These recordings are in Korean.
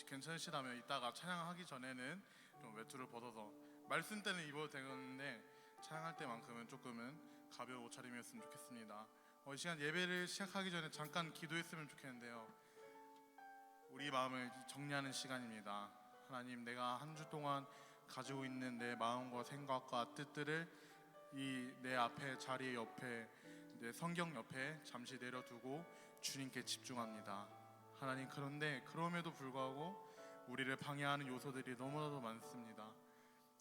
혹시 괜찮으시다면 이따가 찬양하기 전에는 좀 외투를 벗어서, 말씀 때는 입어도 되는데 찬양할 때만큼은 조금은 가벼운 옷차림이었으면 좋겠습니다. 이 시간 예배를 시작하기 전에 잠깐 기도했으면 좋겠는데요. 우리 마음을 정리하는 시간입니다. 하나님, 내가 한 주 동안 가지고 있는 내 마음과 생각과 뜻들을 이 내 앞에 자리 옆에, 내 성경 옆에 잠시 내려두고 주님께 집중합니다. 하나님, 그런데 그럼에도 불구하고 우리를 방해하는 요소들이 너무나도 많습니다.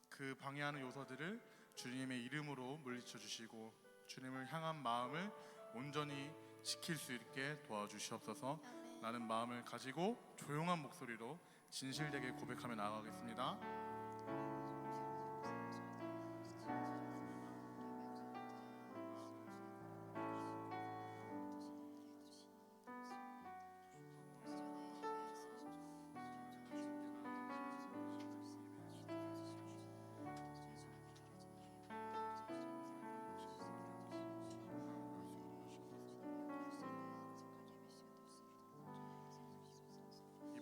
그 방해하는 요소들을 주님의 이름으로 물리쳐 주시고 주님을 향한 마음을 온전히 지킬 수 있게 도와주시옵소서. 라는 마음을 가지고 조용한 목소리로 진실되게 고백하며 나아가겠습니다.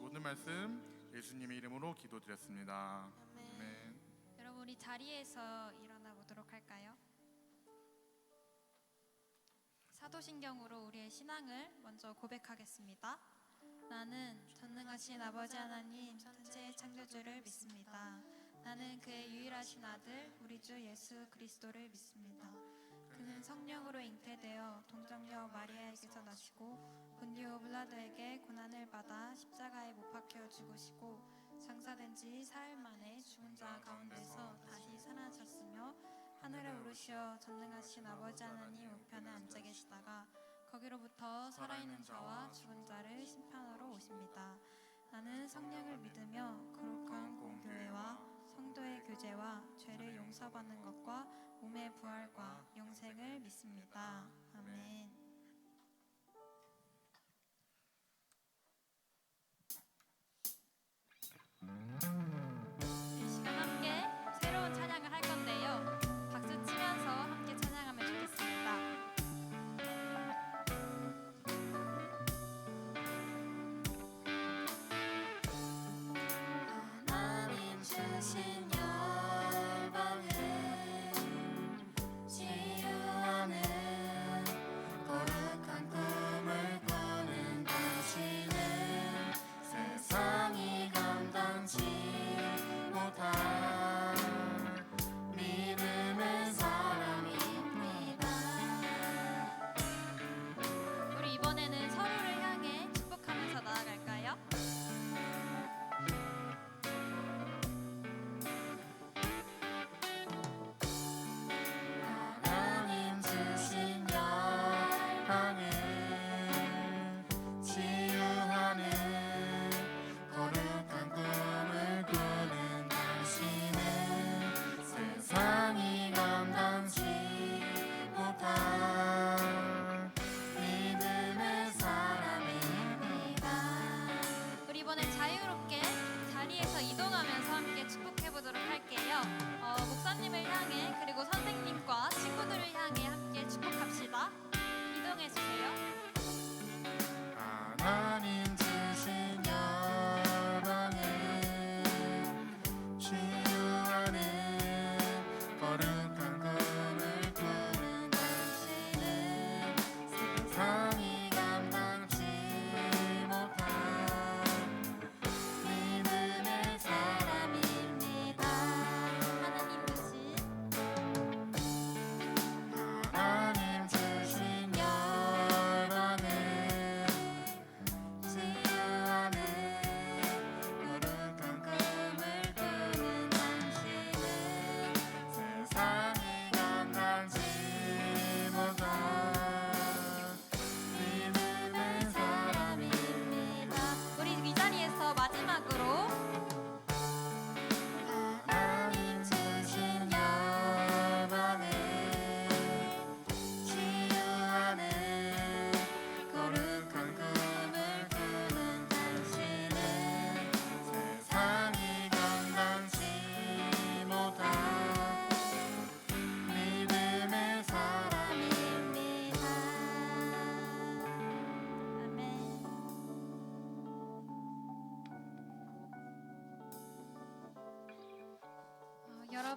모든 말씀 예수님의 이름으로 기도드렸습니다. 아멘. 여러분, 우리 자리에서 일어나 보도록 할까요? 사도신경으로 우리의 신앙을 먼저 고백하겠습니다. 나는 전능하신 아버지 하나님 천지의 창조주를 믿습니다. 나는 그의 유일하신 아들 우리 주 예수 그리스도를 믿습니다. 그는 성령으로 잉태되어 동정녀 마리아에게서 나시고 본디오 빌라도에게 고난을 받아 십자가에 못 박혀 죽으시고 장사된 지 사흘 만에 죽은 자 가운데서 다시 살아나셨으며 하늘에 오르시어 전능하신 아버지 하나님 우편에 앉아 계시다가 거기로부터 살아있는 자와 죽은 자를 심판하러 오십니다. 나는 성령을 믿으며 거룩한 공교회와 성도의 교제와 죄를 용서받는 것과 몸의 부활과 영생을 믿습니다. 아멘. 이 시간 함께 새로운 찬양을 할 건데요. 박수 치면서 함께 찬양하면 좋겠습니다. 하나님 주신 열방은 치유하는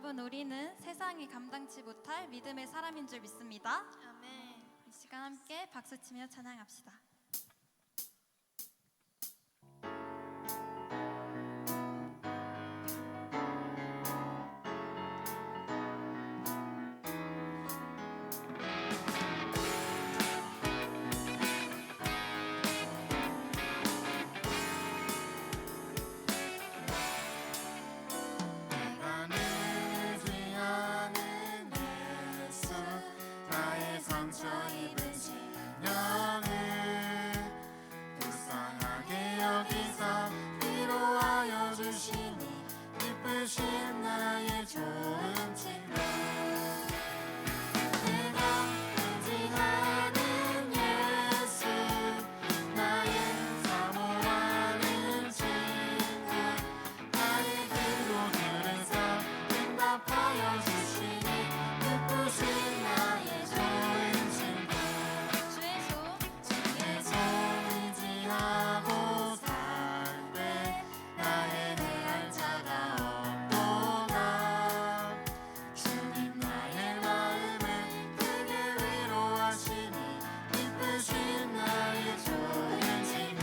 여러분, 우리는 세상이 감당치 못할 믿음의 사람인 줄 믿습니다. 아멘. 이 시간 함께 박수치며 찬양합시다. 나는 의지하는 예수 나의 상처 입은 심령을 불쌍하게 여기서 위로하여 주시니 기쁘신 나의 좋은 친구 내가 의지하는 예수 나의 사모하는 친구 나의 기도 들으사 응답하여 주시니 기쁘신 나의 좋은 친구 주의 손, 주의 손 의지하고 살 때 나의 해할 자가 없도다 주님 나의 마음을 크게 위로하시니 기쁘신 나의 좋은 친구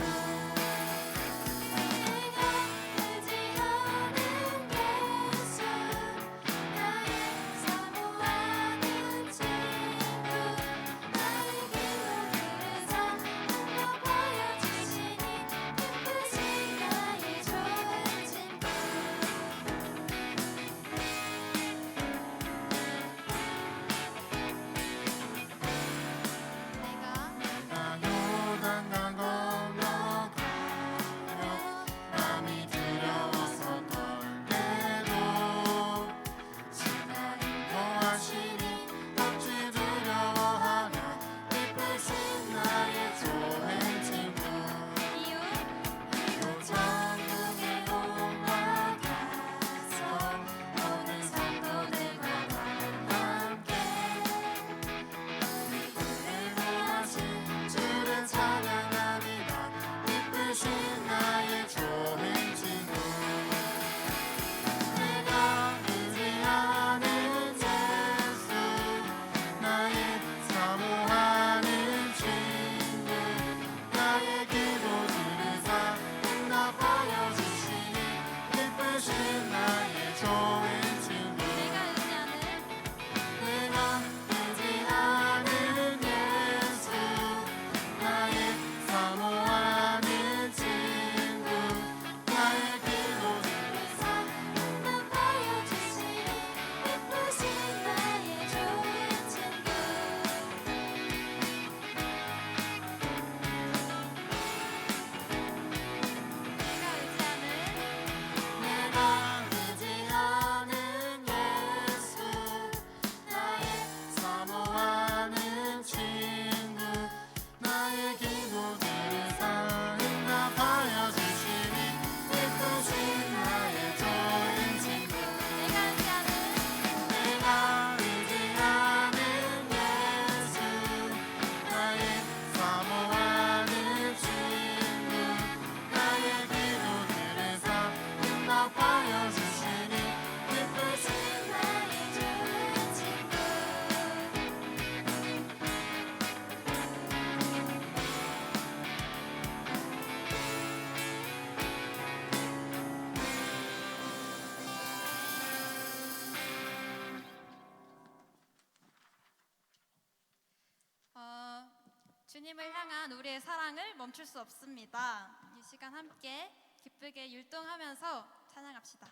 내가 의지하는 예수 나의 사모하는 친구 나의 기도 들으사 응답하여 주시니 기쁘신 나의 좋은 친구 내가 요단강 건너가며 남이 두려워서 떨때도 주가 인도하시니 어찌 두려워하며 기쁘신 나의 좋은 친구 이웃, 또 천국에 올라가서 모든 성도들과 함께 우리들을 위하신 주를 찬양하리라 기쁘신 나의 좋은 친구 내가 의지하는 예수 나의 사모하는 친구 나의 기도 들으사 응답하여 주시니 기쁘신 나의 좋은 친구 내가 의지하는 내가 의지하는 예수 나의 사모하는 친구 나의 기도 들으사 응답하여 주시니 기쁘신 나의 좋은 친구 내가 의지하는 내가 의지하는 예수 나의 사모하는 친구 나의 기도 들으사 응답하여 주시니 기쁘신 나의 좋은 친구 내가 의지하는 예수 나의 사모하는 친구 나의 기도 들으사 응답하여 주시니 기쁘신 나의 좋은 친구 주님을 향한 우리의 사랑을 멈출 수 없습니다. 이 시간 함께 기쁘게 율동하면서 찬양합시다.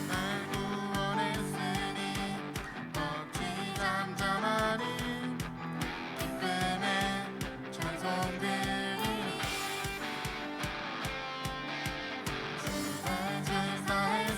날 구원했으니 어찌 잠잠하니 기쁨의 찬송 들으니 주를 제사했으니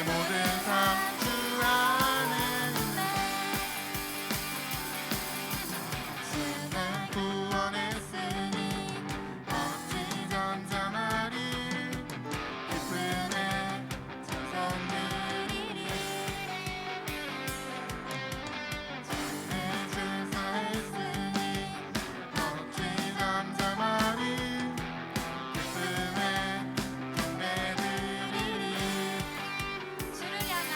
모든 삶 주 안에 있네. 주는 구원했으니 어찌 잠잠하리. 기쁨에 찬송 드리리. 주는 주사했으니 어찌 잠잠하리. 기쁨에 경배 드리리. 주를 향한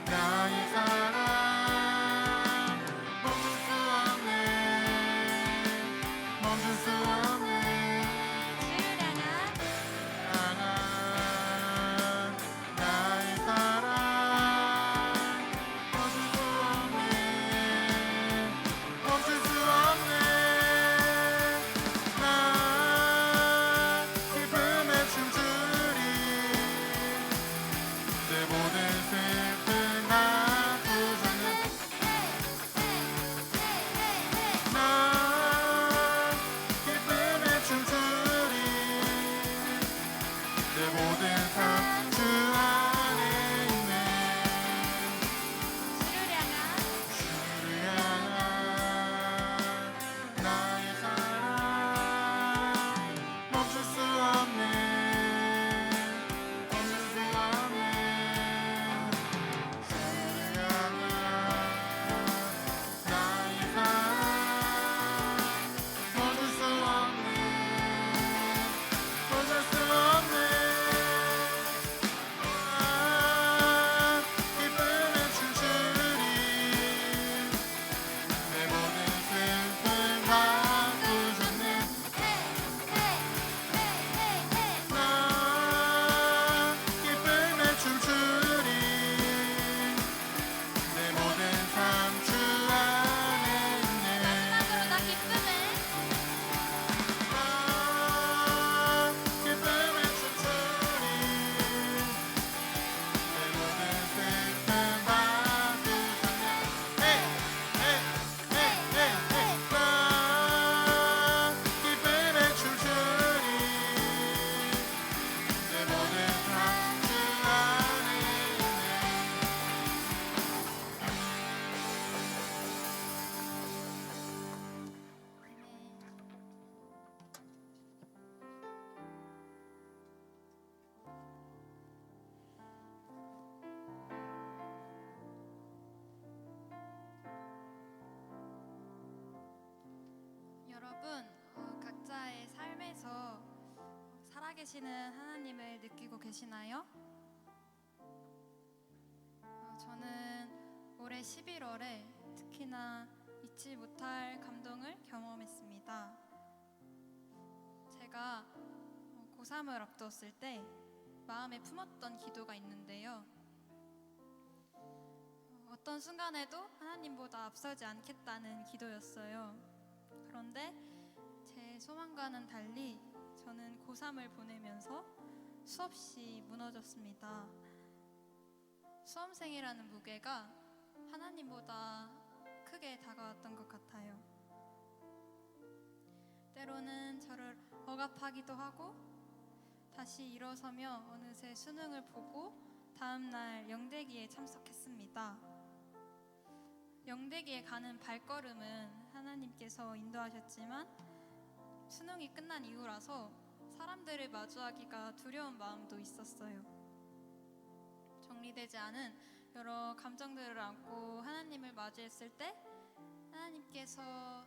나의 사랑 멈출 수 없네. 멈출 수 없네. 주를 향한 나의 사랑 멈출 수 없네. 멈출 수 없네. 나 기쁨에 춤추리. 내 모든 슬픔 다 부수는 나 기쁨에 춤추리. 내 모든 삶 주 안에 있네. 주를 향한 주를 향한 나의 사랑 멈출 수 없네. 멈출 수 없네. 주를 향한 나의 사랑 멈출 수 없네. 멈출 수 없네. 기쁨에 춤추리. 내 모든 슬픔 다 부셨네. 나 기쁨에 춤추리. 내 모든 삶 주 안에 있네. 마지막으로 나 기쁨에 나 기쁨에 춤추리. 내 모든 슬픔 다 부셨네. 헤이 헤이 헤이 헤이 헤이. 나 기쁨에 춤추리. 내 모든 삶 주 안에 여러분, 각자의 삶에서 살아계시는 하나님을 느끼고 계시나요? 저는 올해 11월에 특히나 잊지 못할 감동을 경험했습니다. 제가 고3을 앞두었을 때 마음에 품었던 기도가 있는데요. 어떤 순간에도 하나님보다 앞서지 않겠다는 기도였어요. 그런데 제 소망과는 달리 저는 고3을 보내면서 수없이 무너졌습니다. 수험생이라는 무게가 하나님보다 크게 다가왔던 것 같아요. 때로는 저를 억압하기도 하고 다시 일어서며 어느새 수능을 보고 다음날 영대기에 참석했습니다. 영대기에 가는 발걸음은 하나님께서 인도하셨지만 수능이 끝난 이후라서 사람들을 마주하기가 두려운 마음도 있었어요. 정리되지 않은 여러 감정들을 안고 하나님을 마주했을 때 하나님께서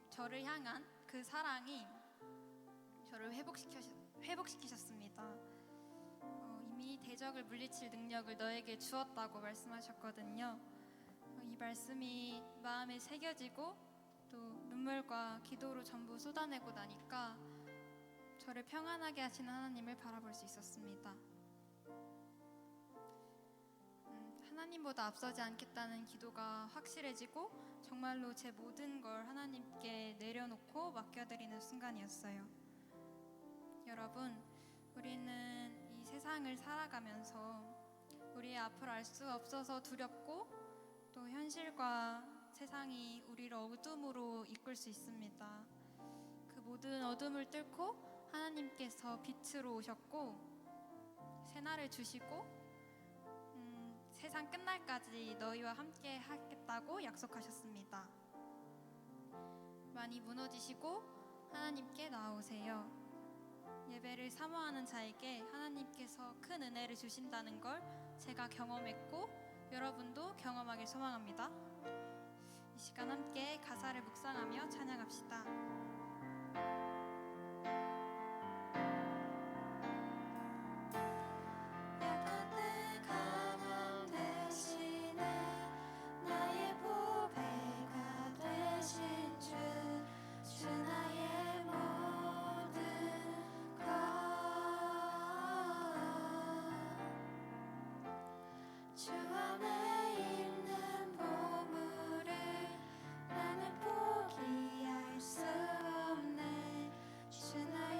저를 향한 그 사랑이 저를 회복시키셨습니다. 이미 대적을 물리칠 능력을 너에게 주었다고 말씀하셨거든요. 이 말씀이 마음에 새겨지고 또 눈물과 기도로 전부 쏟아내고 나니까 저를 평안하게 하시는 하나님을 바라볼 수 있었습니다. 하나님보다 앞서지 않겠다는 기도가 확실해지고 정말로 제 모든 걸 하나님께 내려놓고 맡겨드리는 순간이었어요. 여러분, 우리는 이 세상을 살아가면서 우리의 앞을 알 수 없어서 두렵고 또 현실과 세상이 우리를 어둠으로 이끌 수 있습니다. 그 모든 어둠을 뚫고 하나님께서 빛으로 오셨고 새날을 주시고 세상 끝날까지 너희와 함께 하겠다고 약속하셨습니다. 많이 무너지시고 하나님께 나아오세요. 예배를 사모하는 자에게 하나님께서 큰 은혜를 주신다는 걸 제가 경험했고 여러분도 경험하길 소망합니다. 이 시간 함께 가사를 묵상하며 찬양합시다. 약한 때 강함 대신에 나의 보배가 되신 주 나의 모든 것 주 안에 있는 보물을 나는 포기할 수 없네 주 나의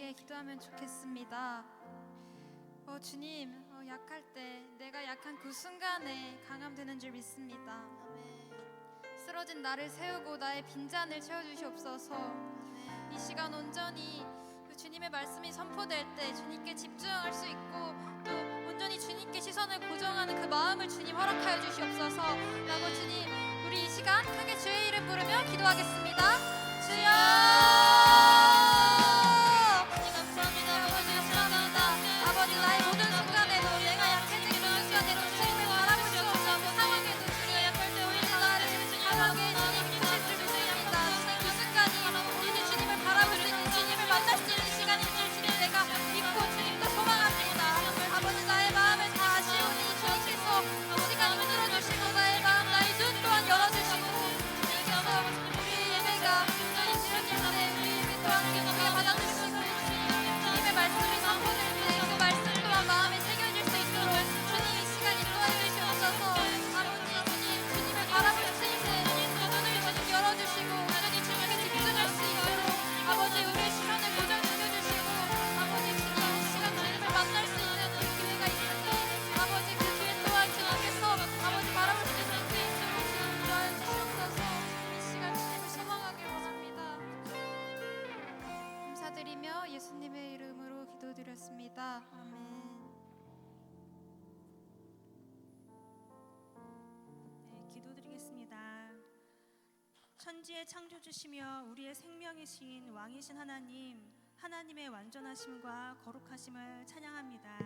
함께 기도하면 좋겠습니다. 주님, 약할 때 내가 약한 그 순간에 강함되는 줄 믿습니다. 쓰러진 나를 세우고 나의 빈잔을 채워주시옵소서. 이 시간 온전히 그 주님의 말씀이 선포될 때 주님께 집중할 수 있고 또 온전히 주님께 시선을 고정하는 그 마음을 주님 허락하여 주시옵소서 라고 주님, 우리 이 시간 크게 주의 이름 부르며 기도하겠습니다. 주여! 주님 감사합니다. 아버지 감사합니다. 아버지, 나의 모든 순간에도 내가 약해지는 그 순간에도 주님을 바라보시옵소서. 그 상황에도 주님 약할 때 오히려 나를 강하게 주님 빛을 줄 믿습니다. 그 순간이 우리는 주님을 바라볼 수 있는, 주님을 만날 수 있는 시간인 줄 주님 내가 믿고 주님도 소망합니다. 아버지, 나의 마음을 다 아시오니 주님께서 이 시간 흔들어주시고 나의 마음, 나의 눈 또한 열어주시고 주님께서 우리 예배가 온전히 지어질 때 우리 예배 또한 기쁘게 받아들일 수 있는 주님의 말씀을 선포될 때 그 말씀 또한 마음에 새겨질 수 있도록 주님 이 시간 인도해 주시옵소서. 아버지, 주님을 바라볼 수 있는 그 눈을 주님 열어주시고 온전히 주님께 집중할 수 있도록 아버지, 우리의 시간을 고정시켜주시고 아버지, 주님 이 시간 주님을 만날 수 있는 그 기회가 있을 때 아버지, 그 기회 또한 주님께서 아버지 바라볼 수 있는 기회로 주님 인도하여 주시옵소서. 이 시간 주님을 소망하게 원합니다. 감사드리며 예수님의 이름으로 기도드렸습니다. 아멘. 네, 기도드리겠습니다. 천지의 창조주시며 우리의 생명이신 왕이신 하나님, 하나님의 완전하심과 거룩하심을 찬양합니다.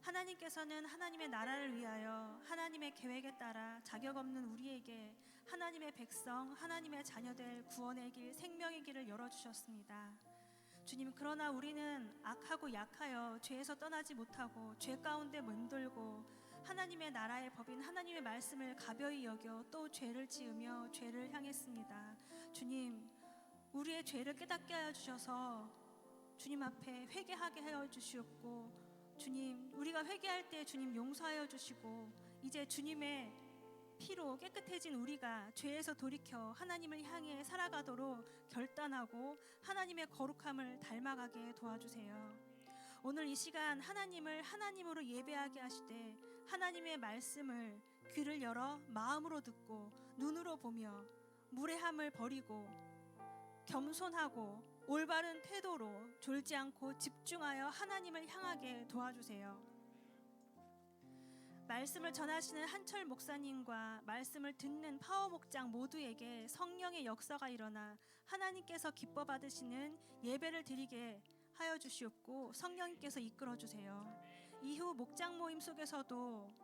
하나님께서는 하나님의 나라를 위하여 하나님의 계획에 따라 자격 없는 우리에게 하나님의 백성, 하나님의 자녀될 구원의 길, 생명의 길을 열어주셨습니다. 주님, 그러나 우리는 악하고 약하여 죄에서 떠나지 못하고 죄 가운데 맴돌고 하나님의 나라의 법인 하나님의 말씀을 가벼이 여겨 또 죄를 지으며 죄를 향했습니다. 주님, 우리의 죄를 깨닫게 하여 주셔서 주님 앞에 회개하게 하여 주시옵고, 주님, 우리가 회개할 때 주님 용서하여 주시고 이제 주님의 피로 깨끗해진 우리가 죄에서 돌이켜 하나님을 향해 살아가도록 결단하고 하나님의 거룩함을 닮아가게 도와주세요. 오늘 이 시간 하나님을 하나님으로 예배하게 하시되 하나님의 말씀을 귀를 열어 마음으로 듣고 눈으로 보며 무례함을 버리고 겸손하고 올바른 태도로 졸지 않고 집중하여 하나님을 향하게 도와주세요. 말씀을 전하시는 한철 목사님과 말씀을 듣는 파워 목장 모두에게 성령의 역사가 일어나 하나님께서 기뻐 받으시는 예배를 드리게 하여 주시옵고 성령님께서 이끌어 주세요. 이후 목장 모임 속에서도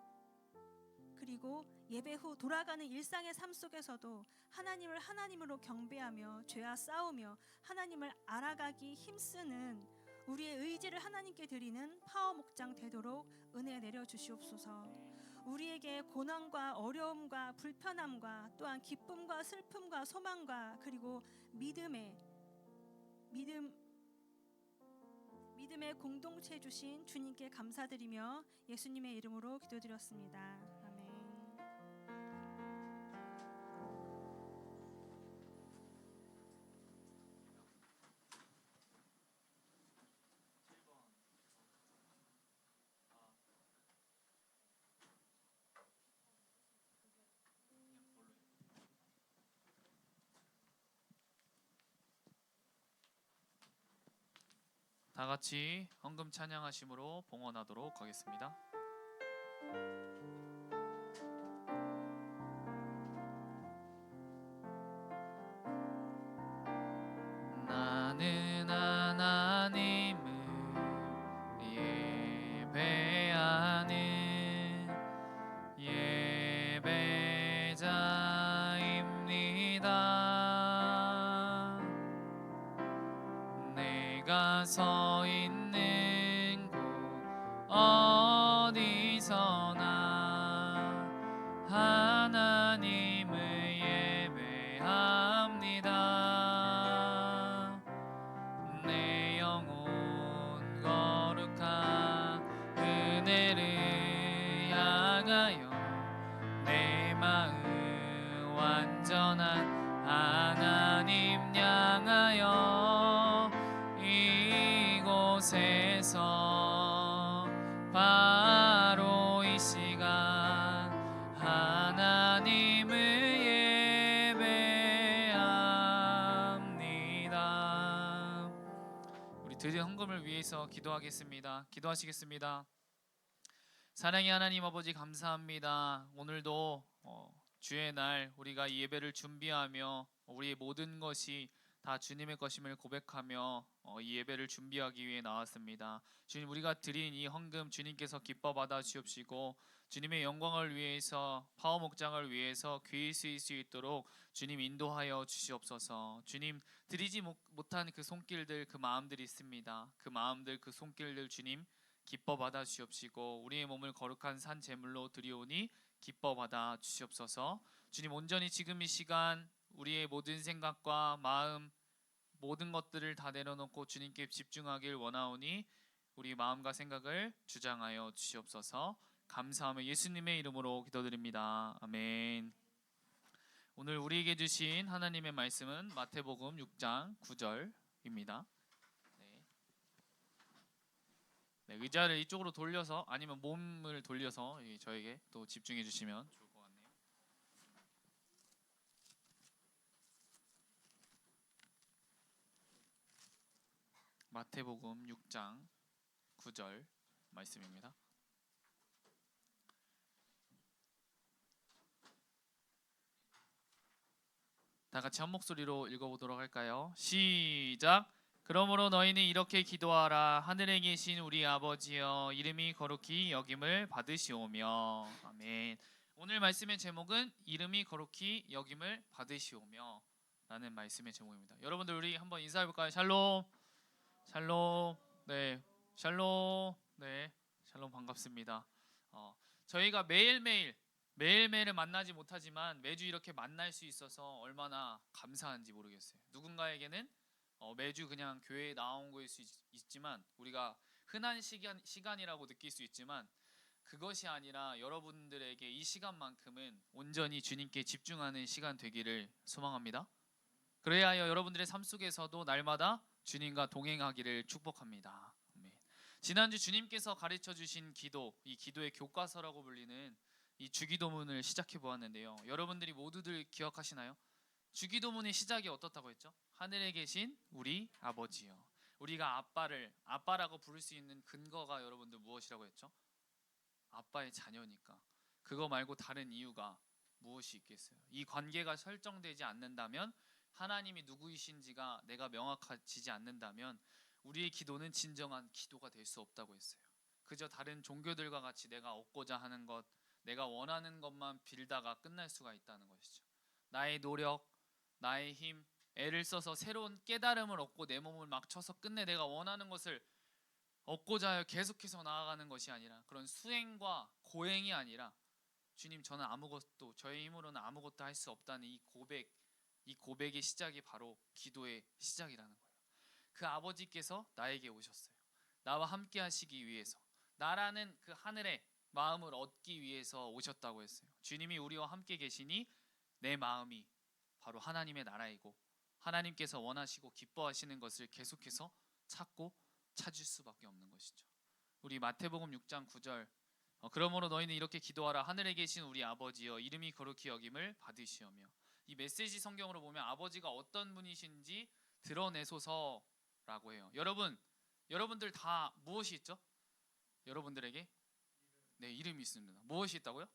그리고 예배 후 돌아가는 일상의 삶 속에서도 하나님을 하나님으로 경배하며 죄와 싸우며 하나님을 알아가기 힘쓰는 우리의 의지를 하나님께 드리는 파워 목장 되도록 은혜 내려 주시옵소서. 우리에게 고난과 어려움과 불편함과 또한 기쁨과 슬픔과 소망과 그리고 믿음의 공동체 주신 주님께 감사드리며 예수님의 이름으로 기도드렸습니다. 아멘. 다 같이 헌금 찬양하심으로 봉헌하도록 하겠습니다. 나는 하나님을 예배하는 예배자입니다. 내가 서 있는 곳 어디서나 하나님을 예배합니다. 내 영혼 거룩한 은혜를 향하여 내 마음 완전한 하나님 향하여 이 바로 이 시간 하나님을 예배합니다. 우리 드린 헌금을 위해서 기도하겠습니다. 기도하시겠습니다. 사랑의 하나님 아버지, 감사합니다. 오늘도 주의 날 우리가 이 예배를 준비하며 우리의 모든 것이 다 주님의 것임을 고백하며 이 예배를 준비하기 위해 나왔습니다. 주님, 우리가 드린 이 헌금 주님께서 기뻐 받아 주옵시고 주님의 영광을 위해서, 파워 목장을 위해서 귀히 쓰일 수 있도록 주님 인도하여 주시옵소서. 주님, 드리지 못한 그 손길들, 그 마음들이 있습니다. 그 마음들, 그 손길들 주님 기뻐 받아 주옵시고 우리의 몸을 거룩한 산 제물로 드리오니 기뻐 받아 주시옵소서. 주님, 온전히 지금 이 시간 우리의 모든 생각과 마음, 모든 것들을 다 내려놓고 주님께 집중하길 원하오니 우리 마음과 생각을 주장하여 주시옵소서. 감사하며 예수님의 이름으로 기도드립니다. 아멘. 오늘 우리에게 주신 하나님의 말씀은 마태복음 6장 9절입니다. 네, 의자를 이쪽으로 돌려서 아니면 몸을 돌려서 저에게 또 집중해 주시면 좋을 것 같네요. 마태복음 6장 9절 말씀입니다. 다 같이 한 목소리로 읽어보도록 할까요? 시작! 그러므로 너희는 이렇게 기도하라. 하늘에 계신 우리 아버지여, 이름이 거룩히 여김을 받으시오며. 아멘. 오늘 말씀의 제목은 이름이 거룩히 여김을 받으시오며 라는 말씀의 제목입니다. 여러분들 우리 한번 인사해볼까요? 샬롬, 샬롬, 네, 샬롬, 네, 샬롬 반갑습니다. 저희가 매일매일을 만나지 못하지만 매주 이렇게 만날 수 있어서 얼마나 감사한지 모르겠어요. 누군가에게는 매주 그냥 교회에 나온 거일 수 있지만, 우리가 흔한 시간이라고 느낄 수 있지만 그것이 아니라 여러분들에게 이 시간만큼은 온전히 주님께 집중하는 시간 되기를 소망합니다. 그래야 하여 여러분들의 삶 속에서도 날마다 주님과 동행하기를 축복합니다. 아멘. 지난주 주님께서 가르쳐 주신 기도, 이 기도의 교과서라고 불리는 이 주기도문을 시작해 보았는데요. 여러분들이 모두들 기억하시나요? 주기도문의 시작이 어떻다고 했죠? 하늘에 계신 우리 아버지요. 우리가 아빠라고 부를 수 있는 근거가 여러분들 무엇이라고 했죠? 아빠의 자녀니까. 그거 말고 다른 이유가 무엇이 있겠어요? 이 관계가 설정되지 않는다면, 하나님이 누구이신지가 내가 명확해지지 않는다면 우리의 기도는 진정한 기도가 될 수 없다고 했어요. 그저 다른 종교들과 같이 내가 얻고자 하는 것, 내가 원하는 것만 빌다가 끝날 수가 있다는 것이죠. 나의 노력, 나의 힘, 애를 써서 새로운 깨달음을 얻고 내 몸을 막 쳐서 끝내 내가 원하는 것을 얻고자 하여 계속해서 나아가는 것이 아니라, 그런 수행과 고행이 아니라 주님, 저는 아무것도, 저의 힘으로는 아무것도 할 수 없다는 이 고백의 시작이 바로 기도의 시작이라는 거예요. 그 아버지께서 나에게 오셨어요. 나와 함께 하시기 위해서, 나라는 그 하늘의 마음을 얻기 위해서 오셨다고 했어요. 주님이 우리와 함께 계시니 내 마음이 바로 하나님의 나라이고, 하나님께서 원하시고 기뻐하시는 것을 계속해서 찾고 찾을 수밖에 없는 것이죠. 우리 마태복음 6장 9절, 그러므로 너희는 이렇게 기도하라. 하늘에 계신 우리 아버지여, 이름이 거룩히 여김을 받으시오며. 이 메시지 성경으로 보면 아버지가 어떤 분이신지 드러내소서라고 해요. 여러분들 다 무엇이 있죠? 여러분들에게 네, 이름이 있습니다. 무엇이 있다고요?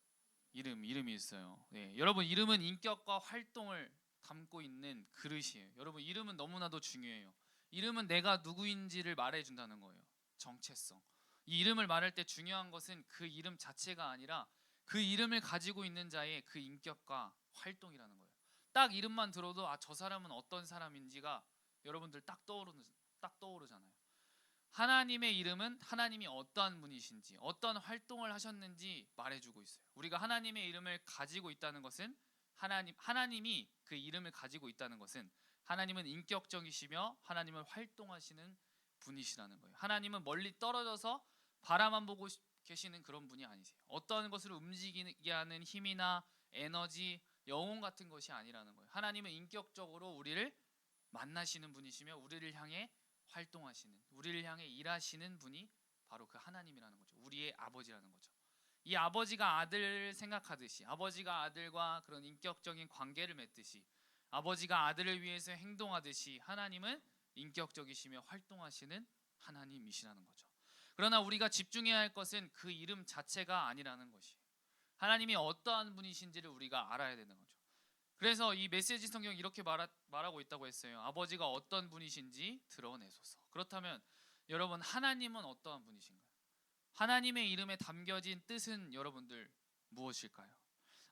이름이 있어요. 네, 여러분, 이름은 인격과 활동을 담고 있는 그릇이에요. 여러분, 이름은 너무나도 중요해요. 이름은 내가 누구인지를 말해준다는 거예요. 정체성. 이 이름을 말할 때 중요한 것은 그 이름 자체가 아니라 그 이름을 가지고 있는 자의 그 인격과 활동이라는 거예요. 딱 이름만 들어도 저 사람은 어떤 사람인지가 여러분들 딱 떠오르잖아요. 하나님의 이름은 하나님이 어떠한 분이신지, 어떤 활동을 하셨는지 말해주고 있어요. 우리가 하나님의 이름을 가지고 있다는 것은, 하나님이 그 이름을 가지고 있다는 것은, 하나님은 인격적이시며 하나님은 활동하시는 분이시라는 거예요. 하나님은 멀리 떨어져서 바라만 보고 계시는 그런 분이 아니세요. 어떤 것을 움직이게 하는 힘이나 에너지, 영혼 같은 것이 아니라는 거예요. 하나님은 인격적으로 우리를 만나시는 분이시며 우리를 향해 활동하시는, 우리를 향해 일하시는 분이 바로 그 하나님이라는 거죠. 우리의 아버지라는 거죠. 이 아버지가 아들을 생각하듯이, 아버지가 아들과 그런 인격적인 관계를 맺듯이, 아버지가 아들을 위해서 행동하듯이 하나님은 인격적이시며 활동하시는 하나님이시라는 거죠. 그러나 우리가 집중해야 할 것은 그 이름 자체가 아니라는 것이에요. 하나님이 어떠한 분이신지를 우리가 알아야 되는 거죠. 그래서 이 메시지 성경 이렇게 말하고 있다고 했어요. 아버지가 어떤 분이신지 드러내소서. 그렇다면 여러분, 하나님은 어떠한 분이신가요? 하나님의 이름에 담겨진 뜻은 여러분들 무엇일까요?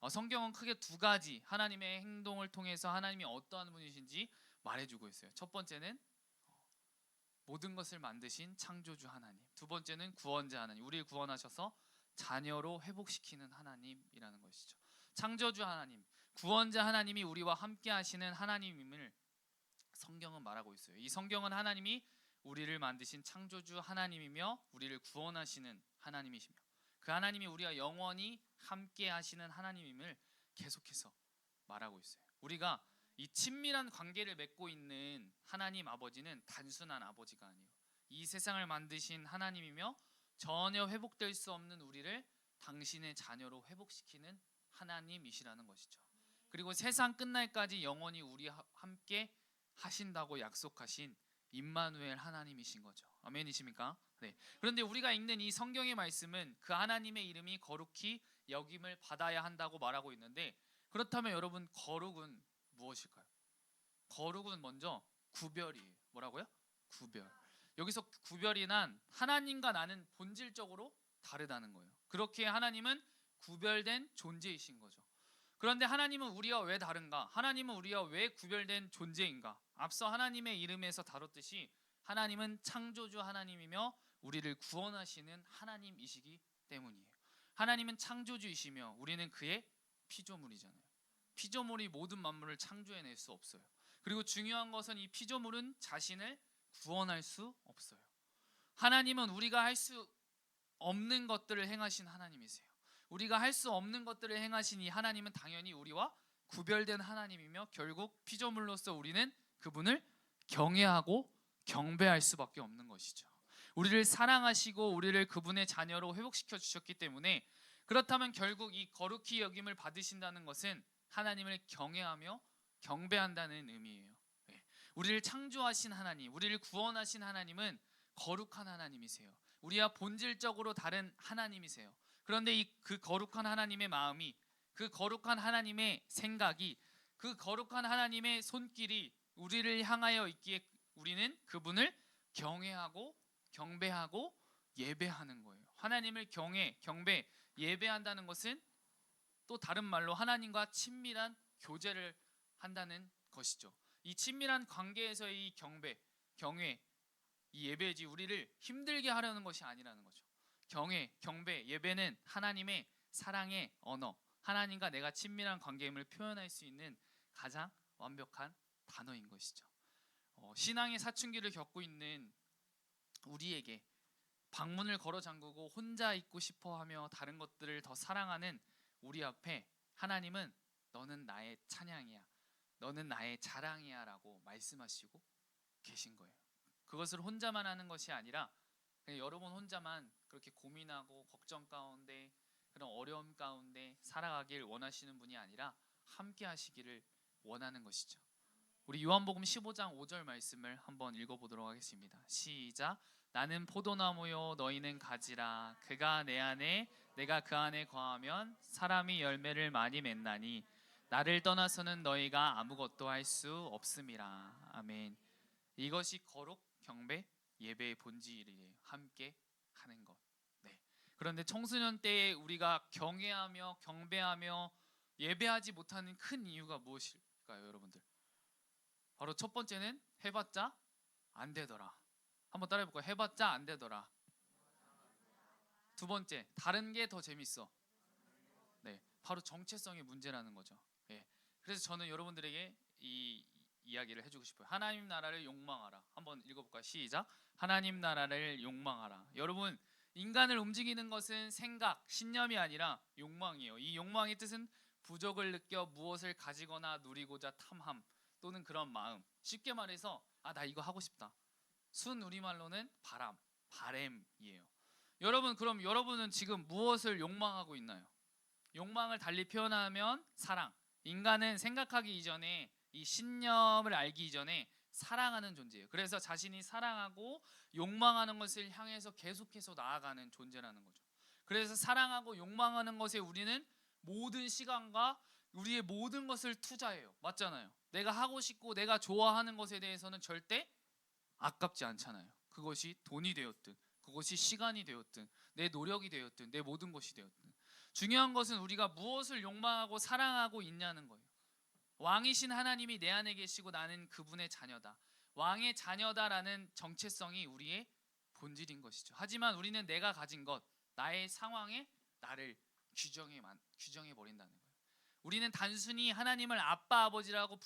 성경은 크게 두 가지 하나님의 행동을 통해서 하나님이 어떠한 분이신지 말해주고 있어요. 첫 번째는 모든 것을 만드신 창조주 하나님, 두 번째는 구원자 하나님, 우리를 구원하셔서 자녀로 회복시키는 하나님이라는 것이죠. 창조주 하나님, 구원자 하나님이 우리와 함께 하시는 하나님임을 성경은 말하고 있어요. 이 성경은 하나님이 우리를 만드신 창조주 하나님이며 우리를 구원하시는 하나님이시며 그 하나님이 우리와 영원히 함께 하시는 하나님임을 계속해서 말하고 있어요. 우리가 이 친밀한 관계를 맺고 있는 하나님 아버지는 단순한 아버지가 아니에요. 이 세상을 만드신 하나님이며 전혀 회복될 수 없는 우리를 당신의 자녀로 회복시키는 하나님이시라는 것이죠. 그리고 세상 끝날까지 영원히 우리와 함께 하신다고 약속하신 임마누엘 하나님이신 거죠. 아멘이십니까? 네. 그런데 우리가 읽는 이 성경의 말씀은 그 하나님의 이름이 거룩히 여김을 받아야 한다고 말하고 있는데, 그렇다면 여러분, 거룩은 무엇일까요? 거룩은 먼저 구별이에요. 뭐라고요? 구별. 여기서 구별이 난 하나님과 나는 본질적으로 다르다는 거예요. 그렇게 하나님은 구별된 존재이신 거죠. 그런데 하나님은 우리와 왜 다른가? 하나님은 우리와 왜 구별된 존재인가? 앞서 하나님의 이름에서 다뤘듯이 하나님은 창조주 하나님이며 우리를 구원하시는 하나님이시기 때문이에요. 하나님은 창조주이시며 우리는 그의 피조물이잖아요. 피조물이 모든 만물을 창조해낼 수 없어요. 그리고 중요한 것은 이 피조물은 자신을 구원할 수 없어요. 하나님은 우리가 할 수 없는 것들을 행하신 하나님이세요. 우리가 할 수 없는 것들을 행하신 이 하나님은 당연히 우리와 구별된 하나님이며 결국 피조물로서 우리는 그분을 경외하고 경배할 수밖에 없는 것이죠. 우리를 사랑하시고 우리를 그분의 자녀로 회복시켜 주셨기 때문에, 그렇다면 결국 이 거룩히 여김을 받으신다는 것은 하나님을 경외하며 경배한다는 의미예요. 우리를 창조하신 하나님, 우리를 구원하신 하나님은 거룩한 하나님이세요. 우리와 본질적으로 다른 하나님이세요. 그런데 그 거룩한 하나님의 마음이, 그 거룩한 하나님의 생각이, 그 거룩한 하나님의 손길이 우리를 향하여 있기에 우리는 그분을 경외하고 경배하고 예배하는 거예요. 하나님을 경배, 예배한다는 것은 또 다른 말로 하나님과 친밀한 교제를 한다는 것이죠. 이 친밀한 관계에서의 이 경외, 이 예배지 우리를 힘들게 하려는 것이 아니라는 거죠. 경배, 예배는 하나님의 사랑의 언어, 하나님과 내가 친밀한 관계임을 표현할 수 있는 가장 완벽한 단어인 것이죠. 신앙의 사춘기를 겪고 있는 우리에게 방문을 걸어 잠그고 혼자 있고 싶어하며 다른 것들을 더 사랑하는 우리 앞에 하나님은 너는 나의 찬양이야, 너는 나의 자랑이야 라고 말씀하시고 계신 거예요. 그것을 혼자만 하는 것이 아니라 그냥 여러분 혼자만 그렇게 고민하고 걱정 가운데 그런 어려움 가운데 살아가길 원하시는 분이 아니라 함께 하시기를 원하는 것이죠. 우리 요한복음 15장 5절 말씀을 한번 읽어보도록 하겠습니다. 시작. 나는 포도나무요 너희는 가지라. 그가 내 안에 내가 그 안에 거하면 사람이 열매를 많이 맺나니 나를 떠나서는 너희가 아무것도 할 수 없음이라. 아멘. 이것이 거룩, 경배, 예배의 본질이에요. 함께 하는 것. 네. 그런데 청소년 때에 우리가 경외하며 경배하며 예배하지 못하는 큰 이유가 무엇일까요, 여러분들? 바로 첫 번째는 해봤자 안 되더라. 한번 따라해볼까요? 해봤자 안 되더라. 두 번째, 다른 게 더 재밌어. 네, 바로 정체성의 문제라는 거죠. 예. 그래서 저는 여러분들에게 이 이야기를 해주고 싶어요. 하나님 나라를 욕망하라. 한번 읽어볼까요? 시작. 하나님 나라를 욕망하라. 여러분, 인간을 움직이는 것은 생각, 신념이 아니라 욕망이에요. 이 욕망의 뜻은 부족을 느껴 무엇을 가지거나 누리고자 탐함 또는 그런 마음. 쉽게 말해서 나 이거 하고 싶다. 순 우리말로는 바램이에요. 여러분, 그럼 여러분은 지금 무엇을 욕망하고 있나요? 욕망을 달리 표현하면 사랑. 인간은 생각하기 이전에, 이 신념을 알기 이전에 사랑하는 존재예요. 그래서 자신이 사랑하고 욕망하는 것을 향해서 계속해서 나아가는 존재라는 거죠. 그래서 사랑하고 욕망하는 것에 우리는 모든 시간과 우리의 모든 것을 투자해요. 맞잖아요. 내가 하고 싶고 내가 좋아하는 것에 대해서는 절대 아깝지 않잖아요. 그것이 돈이 되었든, 그것이 시간이 되었든, 내 노력이 되었든, 내 모든 것이 되었든. 중요한 것은 우리가 무엇을 욕망하고 사랑하고 있냐는 거예요. 왕이신 하나님이 내 안에 계시고 나는 그분의 자녀다. 왕의 자녀다라는 정체성이 우리의 본질인 것이죠. 하지만 우리는 내가 가진 것, 나의 상황에 나를 규정해 버린다는 거예요. 우리는 단순히 하나님을 아빠 아버지라고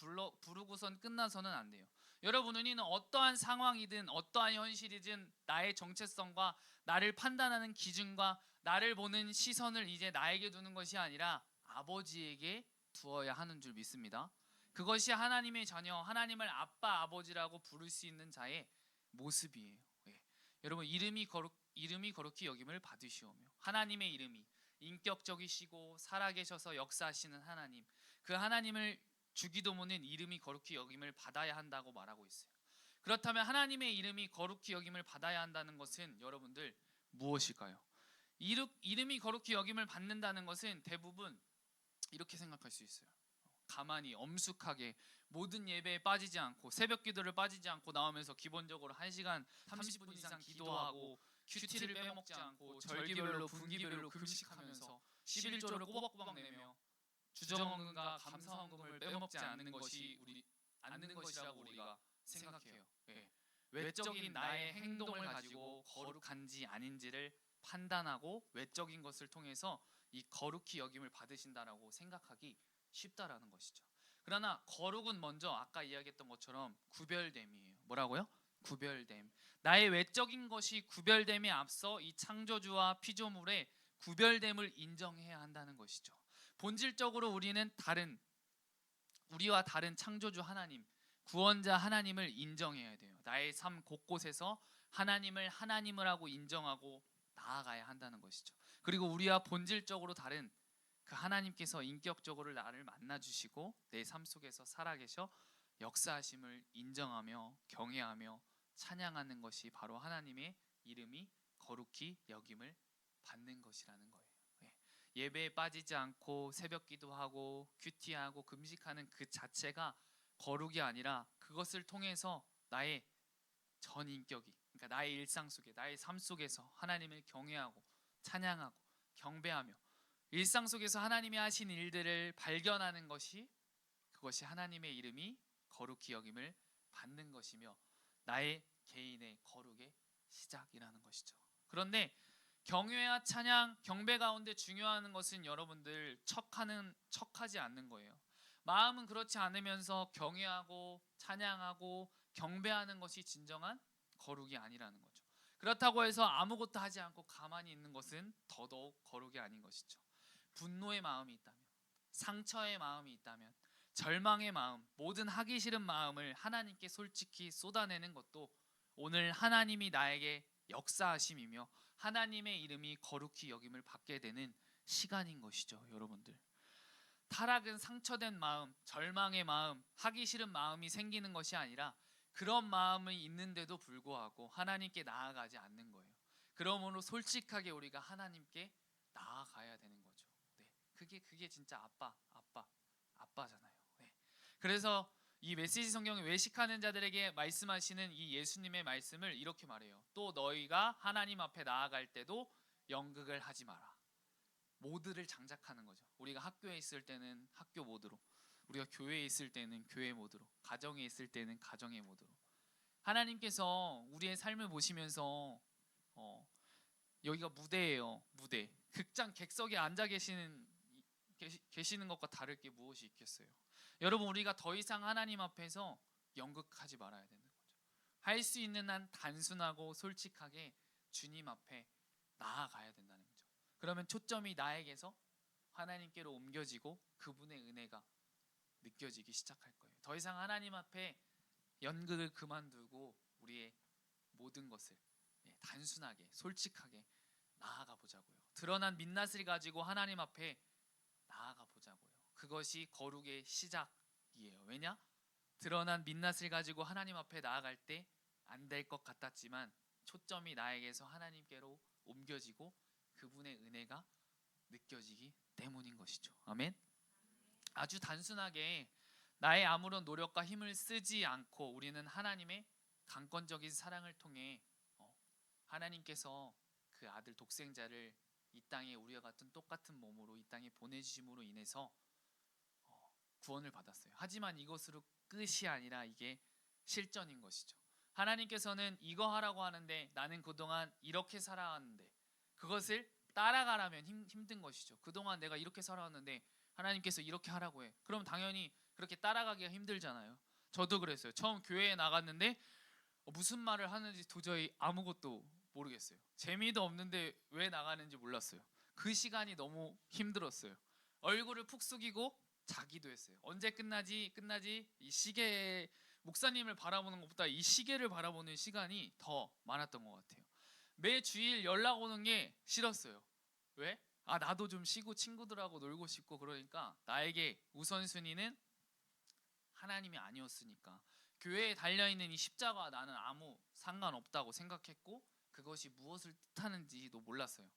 부르고선 끝나서는 안 돼요. 여러분, 우리는 어떠한 상황이든 어떠한 현실이든 나의 정체성과 나를 판단하는 기준과 나를 보는 시선을 이제 나에게 두는 것이 아니라 아버지에게 두어야 하는 줄 믿습니다. 그것이 하나님의 자녀, 하나님을 아빠 아버지라고 부를 수 있는 자의 모습이에요. 예. 여러분, 이름이 거룩히 여김을 받으시오며, 하나님의 이름이 인격적이시고 살아계셔서 역사하시는 하나님, 그 하나님을 주기도문은 이름이 거룩히 여김을 받아야 한다고 말하고 있어요. 그렇다면 하나님의 이름이 거룩히 여김을 받아야 한다는 것은 여러분들 무엇일까요? 이름이 거룩히 여김을 받는다는 것은 대부분 이렇게 생각할 수 있어요. 가만히 엄숙하게 모든 예배에 빠지지 않고 새벽 기도를 빠지지 않고 나오면서 기본적으로 1시간 30분 이상 기도하고 큐티를 빼먹지 않고 절기별로 분기별로 금식하면서 11조를 꼬박꼬박 내며 주정헌금과 감사헌금을 빼먹지 않는 것이라고 우리가 생각해요. 예. 외적인 나의 행동을 가지고 거룩한지 아닌지를 판단하고 외적인 것을 통해서 이 거룩히 여김을 받으신다라고 생각하기 쉽다라는 것이죠. 그러나 거룩은 먼저 아까 이야기했던 것처럼 구별됨이에요. 뭐라고요? 구별됨. 나의 외적인 것이 구별됨에 앞서 이 창조주와 피조물의 구별됨을 인정해야 한다는 것이죠. 본질적으로 우리와 다른 창조주 하나님, 구원자 하나님을 인정해야 돼요. 나의 삶 곳곳에서 하나님을 하나님이라고 인정하고 나아가야 한다는 것이죠. 그리고 우리와 본질적으로 다른 그 하나님께서 인격적으로 나를 만나주시고 내 삶 속에서 살아계셔 역사하심을 인정하며 경외하며 찬양하는 것이 바로 하나님의 이름이 거룩히 여김을 받는 것이라는 거예요. 예배에 빠지지 않고 새벽 기도하고 큐티하고 금식하는 그 자체가 거룩이 아니라 그것을 통해서 나의 전 인격이, 그러니까 나의 일상 속에, 나의 삶 속에서 하나님을 경외하고 찬양하고 경배하며 일상 속에서 하나님이 하신 일들을 발견하는 것이, 그것이 하나님의 이름이 거룩히 여김을 받는 것이며 나의 개인의 거룩의 시작이라는 것이죠. 그런데 경외와 찬양, 경배 가운데 중요한 것은 여러분들 척하지 않는 거예요. 마음은 그렇지 않으면서 경외하고 찬양하고 경배하는 것이 진정한 거룩이 아니라는 거죠. 그렇다고 해서 아무것도 하지 않고 가만히 있는 것은 더더욱 거룩이 아닌 것이죠. 분노의 마음이 있다면, 상처의 마음이 있다면, 절망의 마음, 모든 하기 싫은 마음을 하나님께 솔직히 쏟아내는 것도 오늘 하나님이 나에게 역사하심이며 하나님의 이름이 거룩히 여김을 받게 되는 시간인 것이죠. 여러분들, 타락은 상처된 마음, 절망의 마음, 하기 싫은 마음이 생기는 것이 아니라 그런 마음이 있는데도 불구하고 하나님께 나아가지 않는 거예요. 그러므로 솔직하게 우리가 하나님께 나아가야 되는 거죠. 네, 그게 진짜 아빠잖아요. 네. 그래서 이 메시지 성경을 외식하는 자들에게 말씀하시는 이 예수님의 말씀을 이렇게 말해요. 또 너희가 하나님 앞에 나아갈 때도 연극을 하지 마라. 모드를 장착하는 거죠. 우리가 학교에 있을 때는 학교 모드로, 우리가 교회에 있을 때는 교회 모드로, 가정에 있을 때는 가정의 모드로. 하나님께서 우리의 삶을 보시면서 여기가 무대예요. 무대. 극장 객석에 앉아 계시는 것과 다를 게 무엇이 있겠어요? 여러분, 우리가 더 이상 하나님 앞에서 연극하지 말아야 되는 거죠. 할 수 있는 한 단순하고 솔직하게 주님 앞에 나아가야 된다는 거죠. 그러면 초점이 나에게서 하나님께로 옮겨지고 그분의 은혜가 느껴지기 시작할 거예요. 더 이상 하나님 앞에 연극을 그만두고 우리의 모든 것을 단순하게 솔직하게 나아가 보자고요. 드러난 민낯을 가지고 하나님 앞에 나아가 보자고요. 그것이 거룩의 시작이에요. 왜냐? 드러난 민낯을 가지고 하나님 앞에 나아갈 때 안 될 것 같았지만 초점이 나에게서 하나님께로 옮겨지고 그분의 은혜가 느껴지기 때문인 것이죠. 아멘. 아주 단순하게 나의 아무런 노력과 힘을 쓰지 않고 우리는 하나님의 강권적인 사랑을 통해 하나님께서 그 아들 독생자를 이 땅에 우리와 같은 똑같은 몸으로 이 땅에 보내주심으로 인해서 구원을 받았어요. 하지만 이것으로 끝이 아니라 이게 실전인 것이죠. 하나님께서는 이거 하라고 하는데 나는 그동안 이렇게 살아왔는데 그것을 따라가라면 힘든 것이죠. 그동안 내가 이렇게 살아왔는데 하나님께서 이렇게 하라고 해. 그럼 당연히 그렇게 따라가기가 힘들잖아요. 저도 그랬어요. 처음 교회에 나갔는데 무슨 말을 하는지 도저히 아무것도 모르겠어요. 재미도 없는데 왜 나가는지 몰랐어요. 그 시간이 너무 힘들었어요. 얼굴을 푹 숙이고 자기도 했어요. 언제 끝나지 이 시계, 목사님을 바라보는 것보다 이 시계를 바라보는 시간이 더 많았던 것 같아요. 매 주일 연락 오는 게 싫었어요. 왜? 나도 좀 쉬고 친구들하고 놀고 싶고 그러니까 나에게 우선순위는 하나님이 아니었으니까 교회에 달려있는 이 십자가와 나는 아무 상관없다고 생각했고 그것이 무엇을 뜻하는지도 몰랐어요.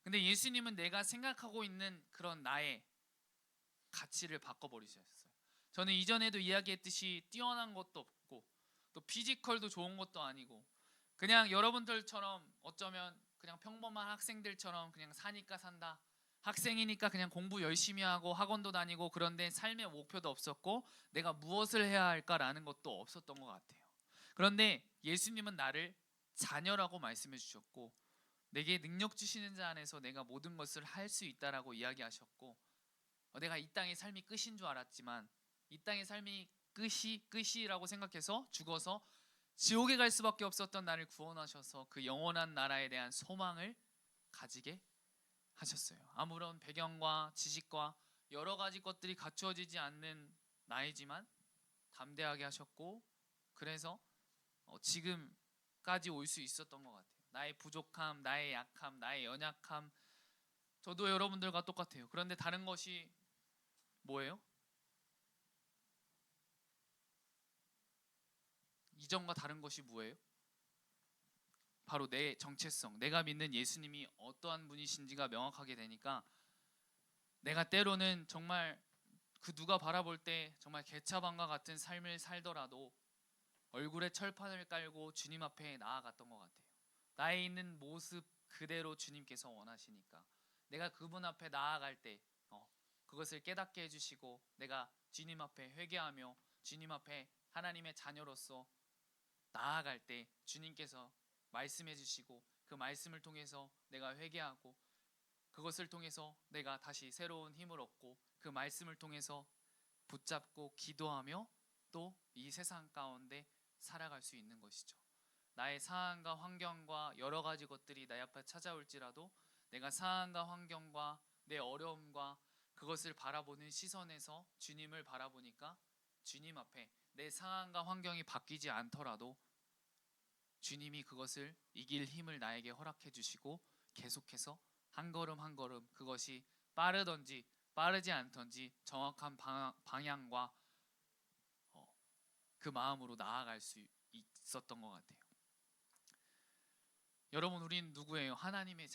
근데 예수님은 내가 생각하고 있는 그런 나의 가치를 바꿔버리셨어요. 저는 이전에도 이야기했듯이 뛰어난 것도 없고 또 피지컬도 좋은 것도 아니고 그냥 여러분들처럼 어쩌면 그냥 평범한 학생들처럼 그냥 사니까 산다, 학생이니까 그냥 공부 열심히 하고 학원도 다니고 그런데 삶의 목표도 없었고 내가 무엇을 해야 할까라는 것도 없었던 것 같아요. 그런데 예수님은 나를 자녀라고 말씀해 주셨고 내게 능력 주시는 자 안에서 내가 모든 것을 할 수 있다라고 이야기하셨고 내가 이 땅의 삶이 끝인 줄 알았지만 이 땅의 삶이 끝이라고 생각해서 죽어서 지옥에 갈 수밖에 없었던 나를 구원하셔서 그 영원한 나라에 대한 소망을 가지게 하셨어요. 아무런 배경과 지식과 여러 가지 것들이 갖추어지지 않는 나이지만 담대하게 하셨고 그래서 지금까지 올 수 있었던 것 같아요. 나의 부족함, 나의 약함, 나의 연약함 저도 여러분들과 똑같아요. 그런데 다른 것이 뭐예요? 이전과 다른 것이 뭐예요? 바로 내 정체성, 내가 믿는 예수님이 어떠한 분이신지가 명확하게 되니까 내가 때로는 정말 그 누가 바라볼 때 정말 개차반과 같은 삶을 살더라도 얼굴에 철판을 깔고 주님 앞에 나아갔던 것 같아요. 나에 있는 모습 그대로 주님께서 원하시니까 내가 그분 앞에 나아갈 때 그것을 깨닫게 해주시고 내가 주님 앞에 회개하며 주님 앞에 하나님의 자녀로서 나아갈 때 주님께서 말씀해 주시고 그 말씀을 통해서 내가 회개하고 그것을 통해서 내가 다시 새로운 힘을 얻고 그 말씀을 통해서 붙잡고 기도하며 또 이 세상 가운데 살아갈 수 있는 것이죠. 나의 상황과 환경과 여러 가지 것들이 내 앞에 찾아올지라도 내가 상황과 환경과 내 어려움과 그것을 바라보는 시선에서 주님을 바라보니까 주님 앞에 내 상황과 환경이 바뀌지 않더라도 주님이 그것을 이길 힘을 나에게 허락해 주시고 계속해서 한 걸음 한 걸음 그것이 빠르든지 빠르지 않든지 정확한 방향과 그 마음으로 나아갈 수 있었던 것 같아요. 여러분 우린 누구예요? 하나님의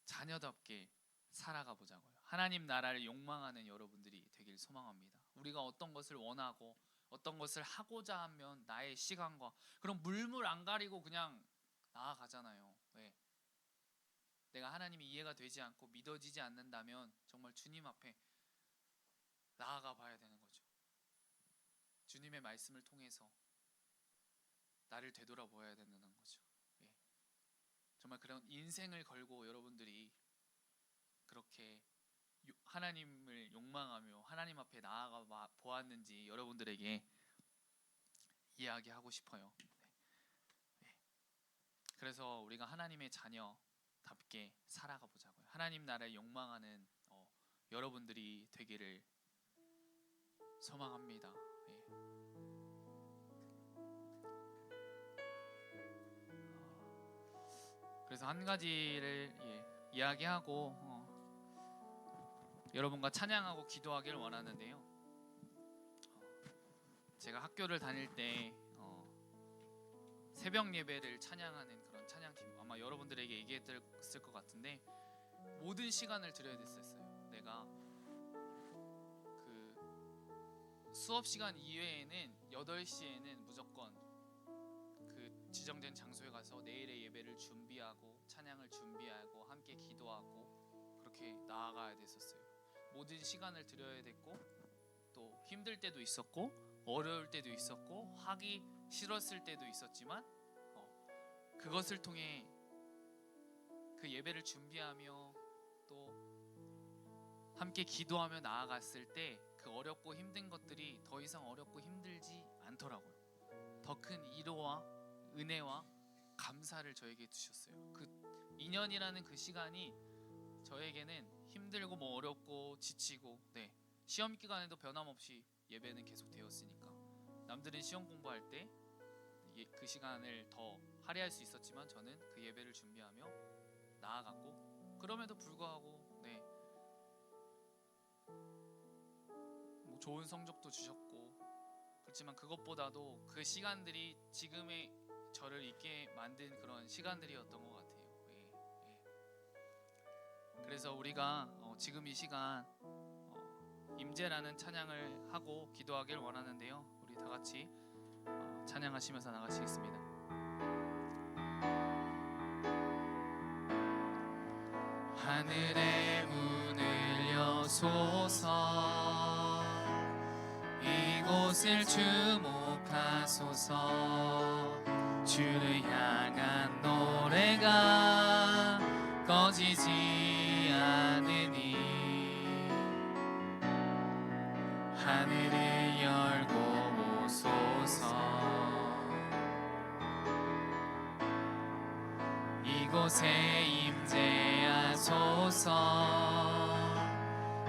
자녀답게 살아가 보자고요. 하나님 나라를 욕망하는 여러분들이 되길 소망합니다. 우리가 어떤 것을 원하고 어떤 것을 하고자 하면 나의 시간과 그럼 물물 안 가리고 그냥 나아가잖아요. 왜? 내가 하나님이 이해가 되지 않고 믿어지지 않는다면 정말 주님 앞에 나아가 봐야 되는 거죠. 주님의 말씀을 통해서 나를 되돌아보아야 된다는 거죠. 예. 정말 그런 인생을 걸고 여러분들이 그렇게 하나님을 욕망하며 하나님 앞에 나아가 보았는지 여러분들에게 이야기하고 싶어요. 네. 그래서 우리가 하나님의 자녀답게 살아가 보자고요. 하나님 나라를 욕망하는 여러분들이 되기를 소망합니다. 그래서 한 가지를 이야기하고 여러분과 찬양하고 기도하기를 원하는데요. 제가 학교를 다닐 때 새벽 예배를 찬양하는 그런 찬양팀, 아마 여러분들에게 얘기했을 것 같은데 모든 시간을 드려야 됐었어요. 내가 그 수업 시간 이외에는 8시에는 무조건 그 지정된 장소에 가서 내일의 예배를 준비하고 찬양을 준비하고 함께 기도하고 그렇게 나아가야 됐었어요. 모든 시간을 드려야 됐고 또 힘들 때도 있었고 어려울 때도 있었고 하기 싫었을 때도 있었지만 그것을 통해 그 예배를 준비하며 또 함께 기도하며 나아갔을 때 그 어렵고 힘든 것들이 더 이상 어렵고 힘들지 않더라고요. 더 큰 위로와 은혜와 감사를 저에게 주셨어요. 그 2년이라는 그 시간이 저에게는 힘들고 뭐 어렵고 지치고 시험 기간에도 변함없이 예배는 계속 되었으니까 남들은 시험 공부할 때 그 시간을 더 할애할 수 있었지만 저는 그 예배를 준비하며 나아갔고 그럼에도 불구하고 뭐 좋은 성적도 주셨고 그렇지만 그것보다도 그 시간들이 지금의 저를 있게 만든 그런 시간들이었던 것 같아요. 그래서 우리가 지금 이 시간 임재라는 찬양을 하고 기도하길 원하는데요. 우리 다 같이 찬양하시면서 나가시겠습니다. 하늘의 문을 여소서 이곳을 주목하소서 주를 향한 노래가 꺼지지 않으니 하늘을 열고 오소서 이곳에 임재하소서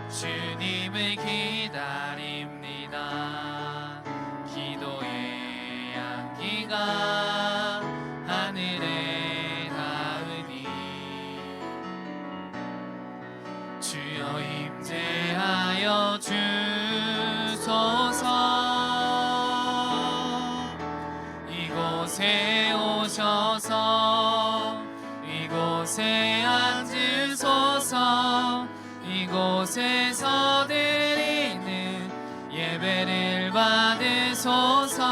주님을 기다립니다. 기도의 향기가 하늘에 닿으니 주여 임재하여 주소서 이곳에 오셔서 이곳에 앉으소서 이곳에서 드리는 예배를 받으소서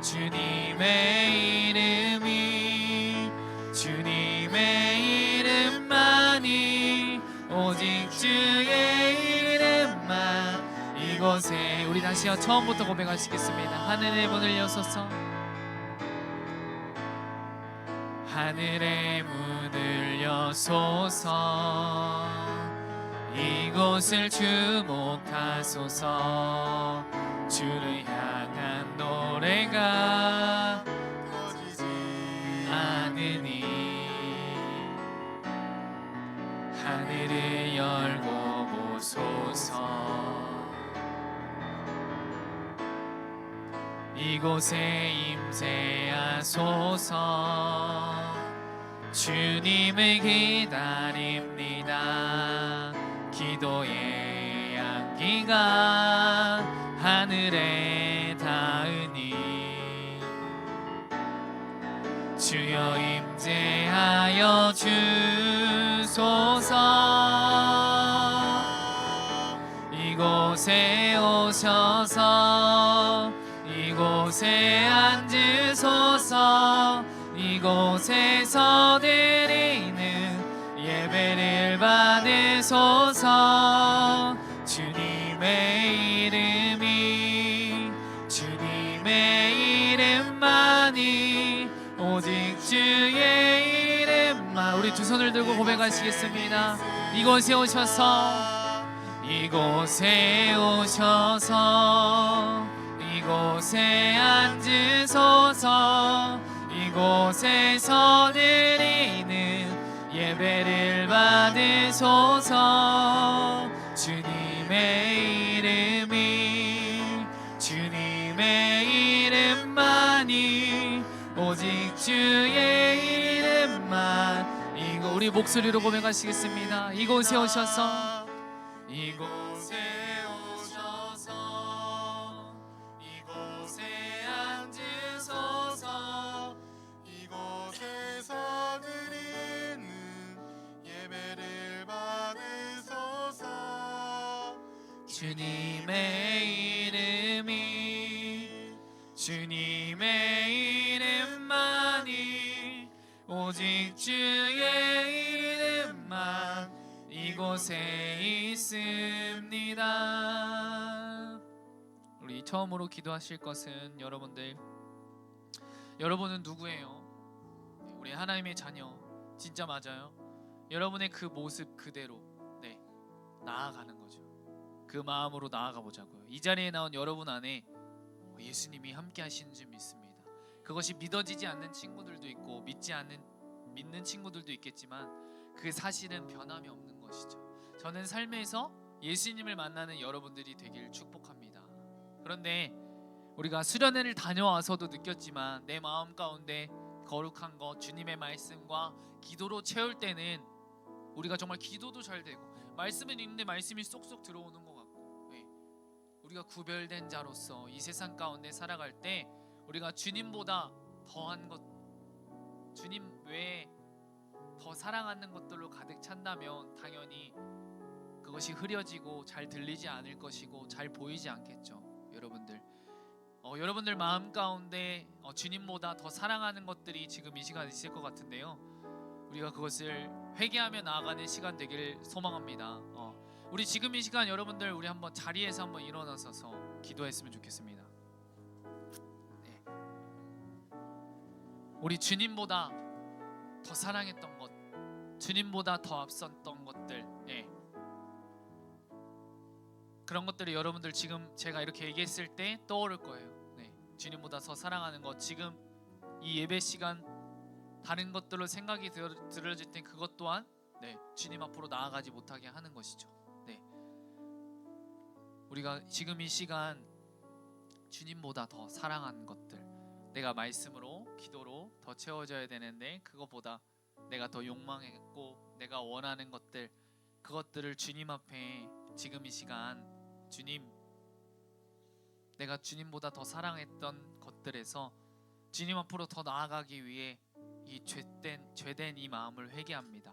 주님의 이름만이 오직 주의 이름만 이곳에 우리 다시요 처음부터 고백하시겠습니다. 하늘의 문을 여소서 하늘의 문을 여소서 이곳을 주목하소서 주를 향한 노래가 꺼지지 않으니 하늘을 열고 보소서 이곳에 임재하소서 주님을 기다립니다. 기도의 향기가 하늘에 닿으니 주여 임재하여 주소서 이곳에 오셔서 이곳에 앉으소서 이곳에서 드리는 예배를 받으소서 주님의 이름만이 오직 주의 이름만 우리 두 손을 들고 고백하시겠습니다. 이곳에 오셔서 이곳에 앉으소서 이곳에서 드리는 예배를 받으소서 주님의 이름만이 오직 주의 이름만 우리 목소리로 고백하시겠습니다. 이곳에 오셔서 이곳에 오셔서 이곳에 앉으소서 이곳에서 드리는 예배를 받으소서 주님의 이름이 주님의 이름만이 오직 주의 이름만 이곳에 있습니다. 우리 처음으로 기도하실 것은 여러분은 누구예요? 우리 하나님의 자녀 진짜 맞아요. 여러분의 그 모습 그대로 나아가는 거죠. 그 마음으로 나아가 보자고요. 이 자리에 나온 여러분 안에 예수님이 함께 하시는 줄 믿습니다. 그것이 믿어지지 않는 친구들도 있고 믿는 친구들도 있겠지만 그 사실은 변함이 없는 것이죠. 저는 삶에서 예수님을 만나는 여러분들이 되길 축복합니다. 그런데 우리가 수련회를 다녀와서도 느꼈지만 내 마음 가운데 거룩한 것 주님의 말씀과 기도로 채울 때는 우리가 정말 기도도 잘 되고 말씀은 있는데 말씀이 쏙쏙 들어오는 것 같고 우리가 구별된 자로서 이 세상 가운데 살아갈 때 우리가 주님보다 더한 것 주님 외에 더 사랑하는 것들로 가득 찬다면 당연히 그것이 흐려지고 잘 들리지 않을 것이고 잘 보이지 않겠죠. 여러분들 마음 가운데 주님보다 더 사랑하는 것들이 지금 이 시간 있을 것 같은데요. 우리가 그것을 회개하며 나아가는 시간 되길 소망합니다. 우리 지금 이 시간 여러분들 우리 한번 자리에서 한번 일어나서서 기도했으면 좋겠습니다. 우리 주님보다 더 사랑했던 것, 주님보다 더 앞섰던 것들, 그런 것들이 여러분들 지금 제가 이렇게 얘기했을 때 떠오를 거예요. 주님보다 더 사랑하는 것, 지금 이 예배 시간 다른 것들로 생각이 들어질 때 그것 또한 주님 앞으로 나아가지 못하게 하는 것이죠. 우리가 지금 이 시간 주님보다 더 사랑하는 것들, 내가 말씀으로 기도로 더 채워져야 되는데 그것보다 내가 더 욕망했고 내가 원하는 것들, 그것들을 주님 앞에 지금 이 시간 주님, 내가 주님보다 더 사랑했던 것들에서 주님 앞으로 더 나아가기 위해 이 죄된 이 마음을 회개합니다.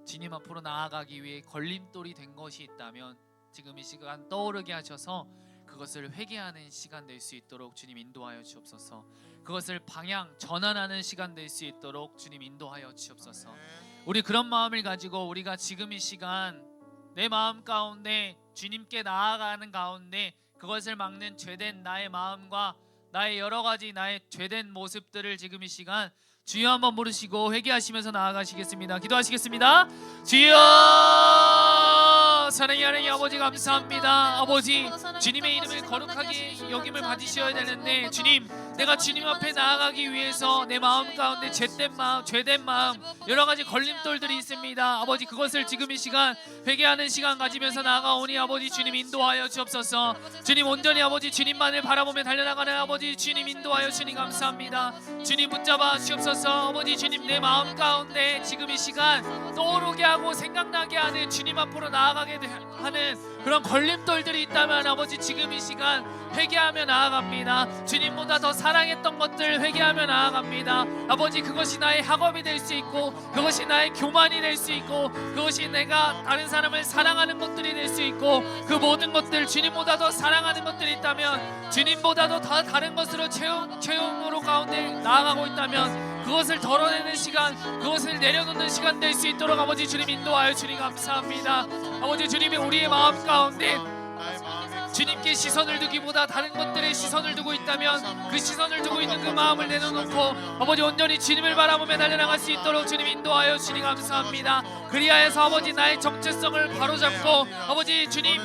주님 앞으로 나아가기 위해 걸림돌이 된 것이 있다면 지금 이 시간 떠오르게 하셔서 그것을 회개하는 시간 될 수 있도록 주님 인도하여 주옵소서. 그것을 방향 전환하는 시간 될 수 있도록 주님 인도하여 주옵소서. 우리 그런 마음을 가지고 우리가 지금 이 시간 내 마음 가운데 주님께 나아가는 가운데 그것을 막는 죄된 나의 마음과 나의 여러 가지 나의 죄된 모습들을 지금 이 시간 주여 한번 부르시고 회개하시면서 나아가시겠습니다. 기도하시겠습니다. 주여, 사랑의 하나님 아버지 감사합니다. 아버지 주님의 이름을 거룩하게 여김을 받으셔야 되는데 주님, 내가 주님 앞에 나아가기 위해서 내 마음 가운데 죄된 마음 여러 가지 걸림돌들이 있습니다. 아버지 그것을 지금 이 시간 회개하는 시간 가지면서 나아가오니 아버지 주님 인도하여 주옵소서. 주님 온전히 아버지 주님만을 바라보며 달려나가는 아버지 주님 인도하여 주님 감사합니다. 주님 붙잡아 주옵소서. 아버지 주님, 내 마음 가운데 지금 이 시간 떠오르게 하고 생각나게 하는 주님 앞으로 나아가게 하는 그런 걸림돌들이 있다면 아버지 지금 이 시간 회개하며 나아갑니다. 주님보다 더 사랑했던 것들 회개하며 나아갑니다. 아버지 그것이 나의 학업이 될 수 있고 그것이 나의 교만이 될 수 있고 그것이 내가 다른 사람을 사랑하는 것들이 될 수 있고 그 모든 것들 주님보다 더 사랑하는 것들이 있다면 주님보다도 더 다른 것으로 채움으로 가운데 나아가고 있다면 그것을 덜어내는 시간, 그것을 내려놓는 시간 될 수 있도록 아버지 주님 인도하여 주님 감사합니다. 아버지 주님이 우리의 마음 가운데 주님께 시선을 두기보다 다른 것들에 시선을 두고 있다면 그 시선을 두고 있는 그 마음을 내려놓고 아버지 온전히 주님을 바라보며 달려나갈 수 있도록 주님 인도하여 주님 감사합니다. 그리하여서 아버지 나의 정체성을 바로잡고 아버지 주님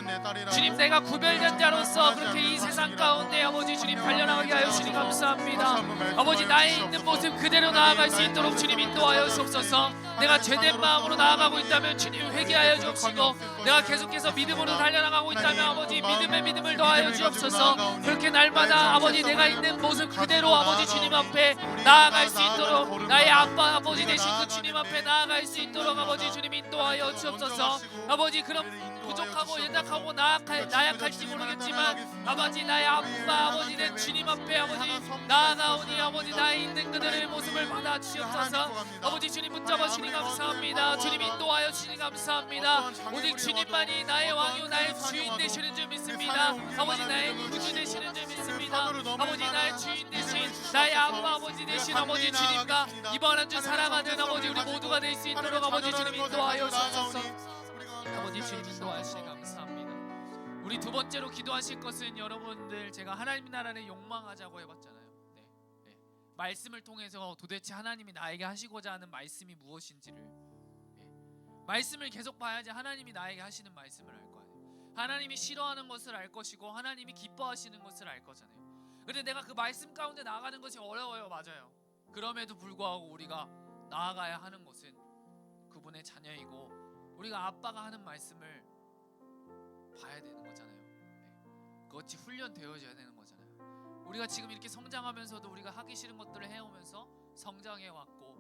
내가 구별된 자로서 그렇게 이 세상 가운데 아버지 주님 달려나가게 하여 주님 감사합니다. 아버지 나의 있는 모습 그대로 나아갈 수 있도록 주님 인도하여 주옵소서. 내가 죄된 마음으로 나아가고 있다면 주님 회개하여 주옵시고, 내가 계속해서 믿음으로 달려나가고 있다면 아버지 믿음에 믿음을 더하여 주옵소서. 그렇게 날마다 아버지 내가 있는 모습 그대로 아버지 주님 앞에 나아갈 수 있도록, 나의 아빠 아버지 되신 그 주님 앞에 나아갈 수 있도록 아버지 주님 인도하여 주옵소서. 아버지 그런 부족하고 연약하고 나약할지 모르겠지만 아버지 나의 아빠 아버지 된 주님 앞에 아버지 나아가오니 아버지 나의 있는 그들의 모습을 받아 주옵소서. 아버지 주님 붙잡아 주니 감사합니다. 주님 인도하여 주니 감사합니다. 오직 주님만이 나의 왕이요 나의 주인 되시는 줄 믿습니다. 아버지 나의 구주 되시는 줄 믿습니다. 아버지 나의 주인 되신 나의 아빠 아버지 되신 아버지 주님과 이번 한 주 살아가는 아버지 우리 모두가 될 수 있도록 아버지 주님 인도하여 주옵소서. 아버지 주님 인도하시니 감사합니다. 우리 두 번째로 기도하실 것은 여러분들 제가 하나님 나라를 욕망하자고 해봤잖아요. 네. 말씀을 통해서 도대체 하나님이 나에게 하시고자 하는 말씀이 무엇인지를 말씀을 계속 봐야지 하나님이 나에게 하시는 말씀을 알 거예요. 하나님이 싫어하는 것을 알 것이고 하나님이 기뻐하시는 것을 알 거잖아요. 근데 내가 그 말씀 가운데 나아가는 것이 어려워요. 맞아요. 그럼에도 불구하고 우리가 나아가야 하는 것은 그분의 자녀이고 우리가 아빠가 하는 말씀을 봐야 되는 거잖아요. 그것이 훈련되어져야 되는 거잖아요. 우리가 지금 이렇게 성장하면서도 우리가 하기 싫은 것들을 해오면서 성장해 왔고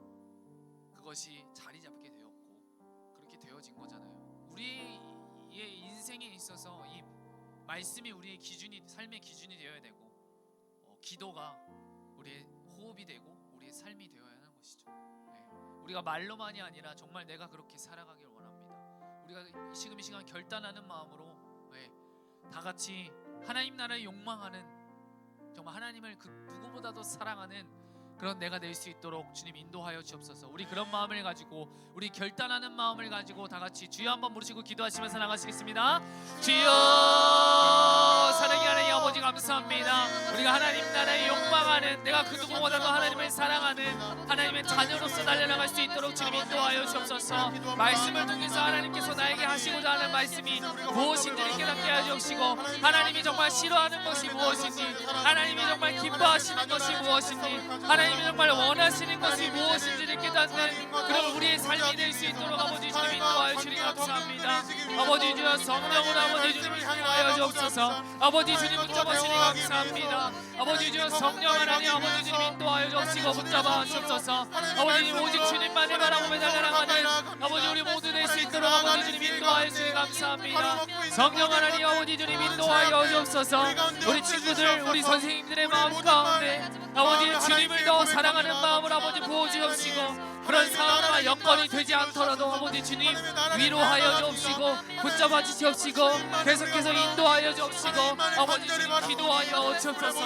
그것이 자리 잡게 되었고 그렇게 되어진 거잖아요. 우리의 인생에 있어서 이 말씀이 우리의 기준이, 삶의 기준이 되어야 되고 기도가 우리의 호흡이 되고 우리의 삶이 되어야 하는 것이죠. 우리가 말로만이 아니라 정말 내가 그렇게 살아가길 원합니다. 우리가 지금 이 시간 결단하는 마음으로 다 같이 하나님 나라를 욕망하는, 정말 하나님을 그 누구보다도 사랑하는 그런 내가 될 수 있도록 주님 인도하여 주옵소서. 우리 그런 마음을 가지고, 우리 결단하는 마음을 가지고 다 같이 주여 한번 부르시고 기도하시면서 나가시겠습니다. 주여, 사랑의 하나님 아버지 감사합니다. 우리가 하나님 나라에 욕망하는, 내가 그 누구보다도 하나님을 사랑하는 하나님의 자녀로서 달려나갈 수 있도록 주님 인도하여 주옵소서. 말씀을 통해서 하나님께서 나에게 하시고자 하는 말씀이 무엇인지를 깨닫게 하여 주옵시고, 하나님이 정말 싫어하는 것이 무엇인지, 하나님이 정말 기뻐하시는 것이 무엇인지, 하나님이 정말 원하시는 것이 무엇인지를 깨닫는 그런 우리의 삶이 될 수 있도록 아버지 주님 인도하여 주님 감사합니다. 아버지 주여 성령으로 아버지 주님 인도하여 주옵소서. 아버지 주님 붙잡아 주님 감사합니다. 아버지 주여 성령 하나님 아버지 주님 인도하여 주옵시고 붙잡아 주옵소서. 아버지 오직 주님만을 바라보며 달려나가는 아버지 우리 모두 될 수 있도록 아버지 주님 인도하여 주님 감사합니다. 성령 하나님 아버지 주님 인도하여 주옵소서. 우리 친구들 우리 선생님들의 마음 가운데 아버지 주님을 더 사랑하는 마음을 아버지 부어주옵시고, 그런 상황과 여건이 되지 않더라도 아버지 주님 위로하여 주옵시고 붙잡아 주시옵시고 계속해서 인도하여 주옵시고 아버지 주님 기도하여 주옵소서.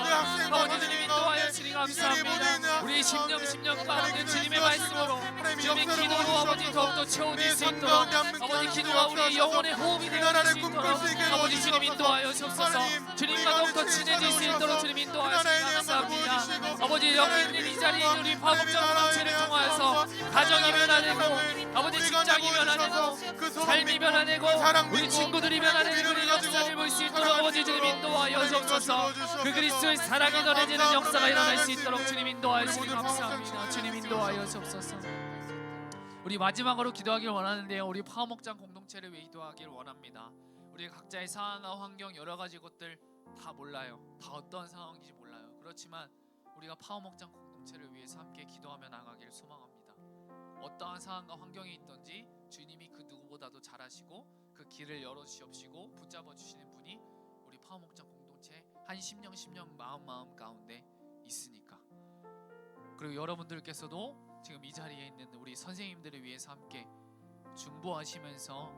아버지 주님 인도하여 주님 감사합니다. 우리의 심령 가운데 주님의 말씀으로 주님의 기도로 아버지 더욱더 채워질 수 있도록 아버지 기도가 우리의 영혼의 호흡이 되어질 수 있도록 아버지 주님 인도하여 주옵소서. 주님과 더욱더 친해질 수 있도록 주님 인도하여 주님 감사합니다. 아버지 여기 있는 이 자리에 있는 우리 파국적 공동체를 통하여서 가정이 변화되고 아버지 직장이 변화되고 삶이 변화되고 우리 친구들이 변화되는 그런 역사를 볼 수 있도록 아버지 주님 인도하여 주옵소서. 그 그리스도의 사랑이 전해지는 역사가 일어날 수 있도록 주님 인도하여 주님 감사합니다. 주님 인도하여 주옵소서. 우리 마지막으로 기도하길 원하는데요, 우리 파워목장 공동체를 위해 기도하길 원합니다. 우리 각자의 상황과 환경 여러 가지 것들 다 몰라요. 다 어떤 상황인지 몰라요. 그렇지만 우리가 파워목장 공동체를 위해서 함께 기도하며 나가기를 소망합니다. 어떠한 상황과 환경이 있든지 주님이 그 누구보다도 잘하시고 그 길을 열어주시옵시고 붙잡아 주시는 분이 우리 파워목장 공동체 한 심령 마음 가운데 있으니까. 그리고 여러분들께서도 지금 이 자리에 있는 우리 선생님들을 위해서 함께 중보하시면서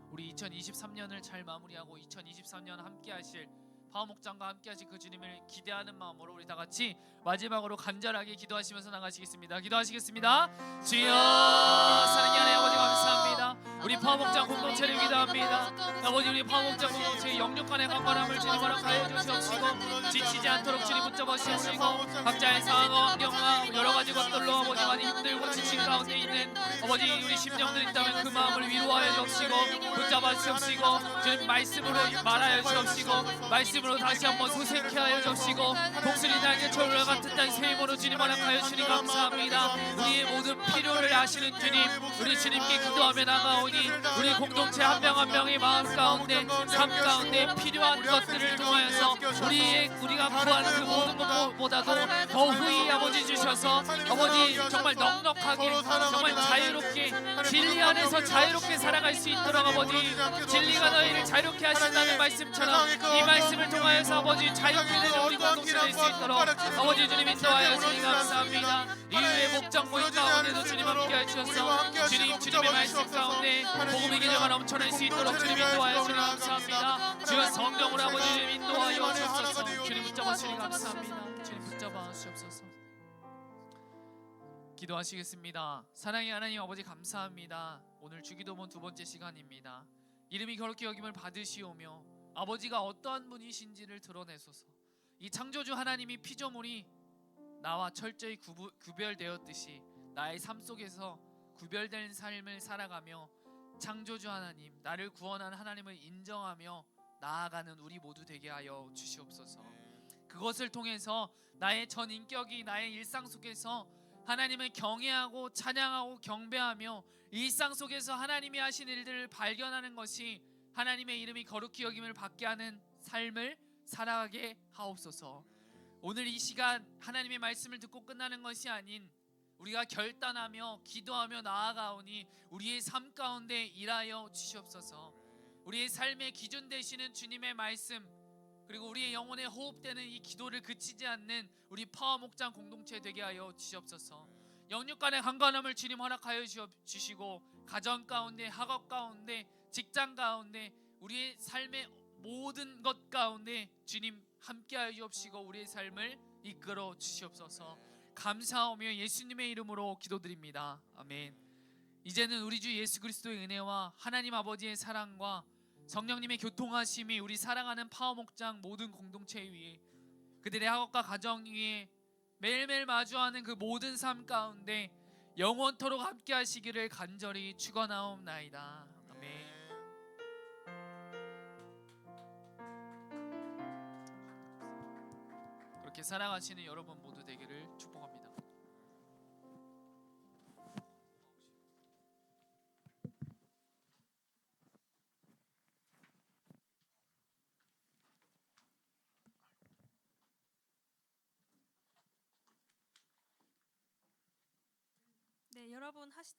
우리 2023년을 잘 마무리하고 2023년 함께 하실 파워목장과 함께 하실 그 주님을 기대하는 마음으로 우리 다 같이 마지막으로 간절하게 기도하시면서 나가시겠습니다. 기도하시겠습니다. 주여, 사랑의 하나님 아버지 감사합니다. 우리 파목장 공동체를 기도합니다. 아버지 우리 파목장 공동체의 영육간의 강건함을 주님 허락하여 주시옵시고 지치지 않도록 주님 붙잡아 주시옵시고 각자의 상황과 환경과 여러 가지 것들로 아버지 많이 힘들고 지친 가운데 있는 아버지 우리 심령들 있다면 그 마음을 위로하여 주옵시고 붙잡아 주옵시고 주님 말씀으로 말하여 주옵시고 말씀으로 다시 한번 소생케 하여 주옵시고 독수리 날개 철과 같은 날 새 힘으로 주님 허락하여 주니 감사합니다. 우리의 모든 필요를 아시는 주님 우리 주님께 기도하며 나가오니 우리 공동체 한 명 한 명의 마음 가운데 삶 가운데 필요한 것들을 통하여서 우리가 구하는 그 모든 것보다도 더후히 아버지 주셔서 아버지 정말 넉넉하게 정말 자유롭게 진리 안에서 자유롭게 살아갈 수 있도록 아버지 진리가 너희를 자유롭게 하신다는 말씀처럼 이 말씀을 통하여서 아버지 자유롭게 되는 우리 공동체 될 수 있도록 아버지 주님 인도하여 주님 감사합니다. 이후의 목장 모임 가운데도 주님 함께해 주셔서 주님의 말씀 가운데 복음의 기적가 넘쳐날 수 있도록 주님 인도하여 주님 감사합니다. 주여 성령으로 아버지 주님 인도하여 주옵소서. 주님 붙잡아 주님 감사합니다. 주님 붙잡아 주옵소서. 기도하시겠습니다. 사랑의 하나님 아버지 감사합니다. 오늘 주기도문 두 번째 시간입니다. 이름이 거룩히 여김을 받으시오며 아버지가 어떠한 분이신지를 드러내소서. 이 창조주 하나님이 피조물이 나와 철저히 구별되었듯이 나의 삶 속에서 구별된 삶을 살아가며 창조주 하나님 나를 구원한 하나님을 인정하며 나아가는 우리 모두 되게 하여 주시옵소서. 그것을 통해서 나의 전 인격이 나의 일상 속에서 하나님을 경외하고 찬양하고 경배하며 일상 속에서 하나님이 하신 일들을 발견하는 것이 하나님의 이름이 거룩히 여김을 받게 하는 삶을 살아가게 하옵소서. 오늘 이 시간 하나님의 말씀을 듣고 끝나는 것이 아닌 우리가 결단하며 기도하며 나아가오니 우리의 삶 가운데 일하여 주시옵소서. 우리의 삶의 기준 되시는 주님의 말씀 그리고 우리의 영혼에 호흡되는 이 기도를 그치지 않는 우리 파워 목장 공동체 되게 하여 주시옵소서. 영육간의 강건함을 주님 허락하여 주시고 가정 가운데 학업 가운데 직장 가운데 우리의 삶의 모든 것 가운데 주님 함께하여 주옵시고 우리의 삶을 이끌어 주시옵소서. 감사하며 예수님의 이름으로 기도드립니다. 아멘. 이제는 우리 주 예수 그리스도의 은혜와 하나님 아버지의 사랑과 성령님의 교통하심이 우리 사랑하는 파워 목장 모든 공동체 위에 그들의 학업과 가정 위에 매일매일 마주하는 그 모든 삶 가운데 영원토록 함께 하시기를 간절히 축원하옵나이다. 아멘. 그렇게 살아가시는 여러분 모두 되기를 축복합니다. 네, 여러분 하실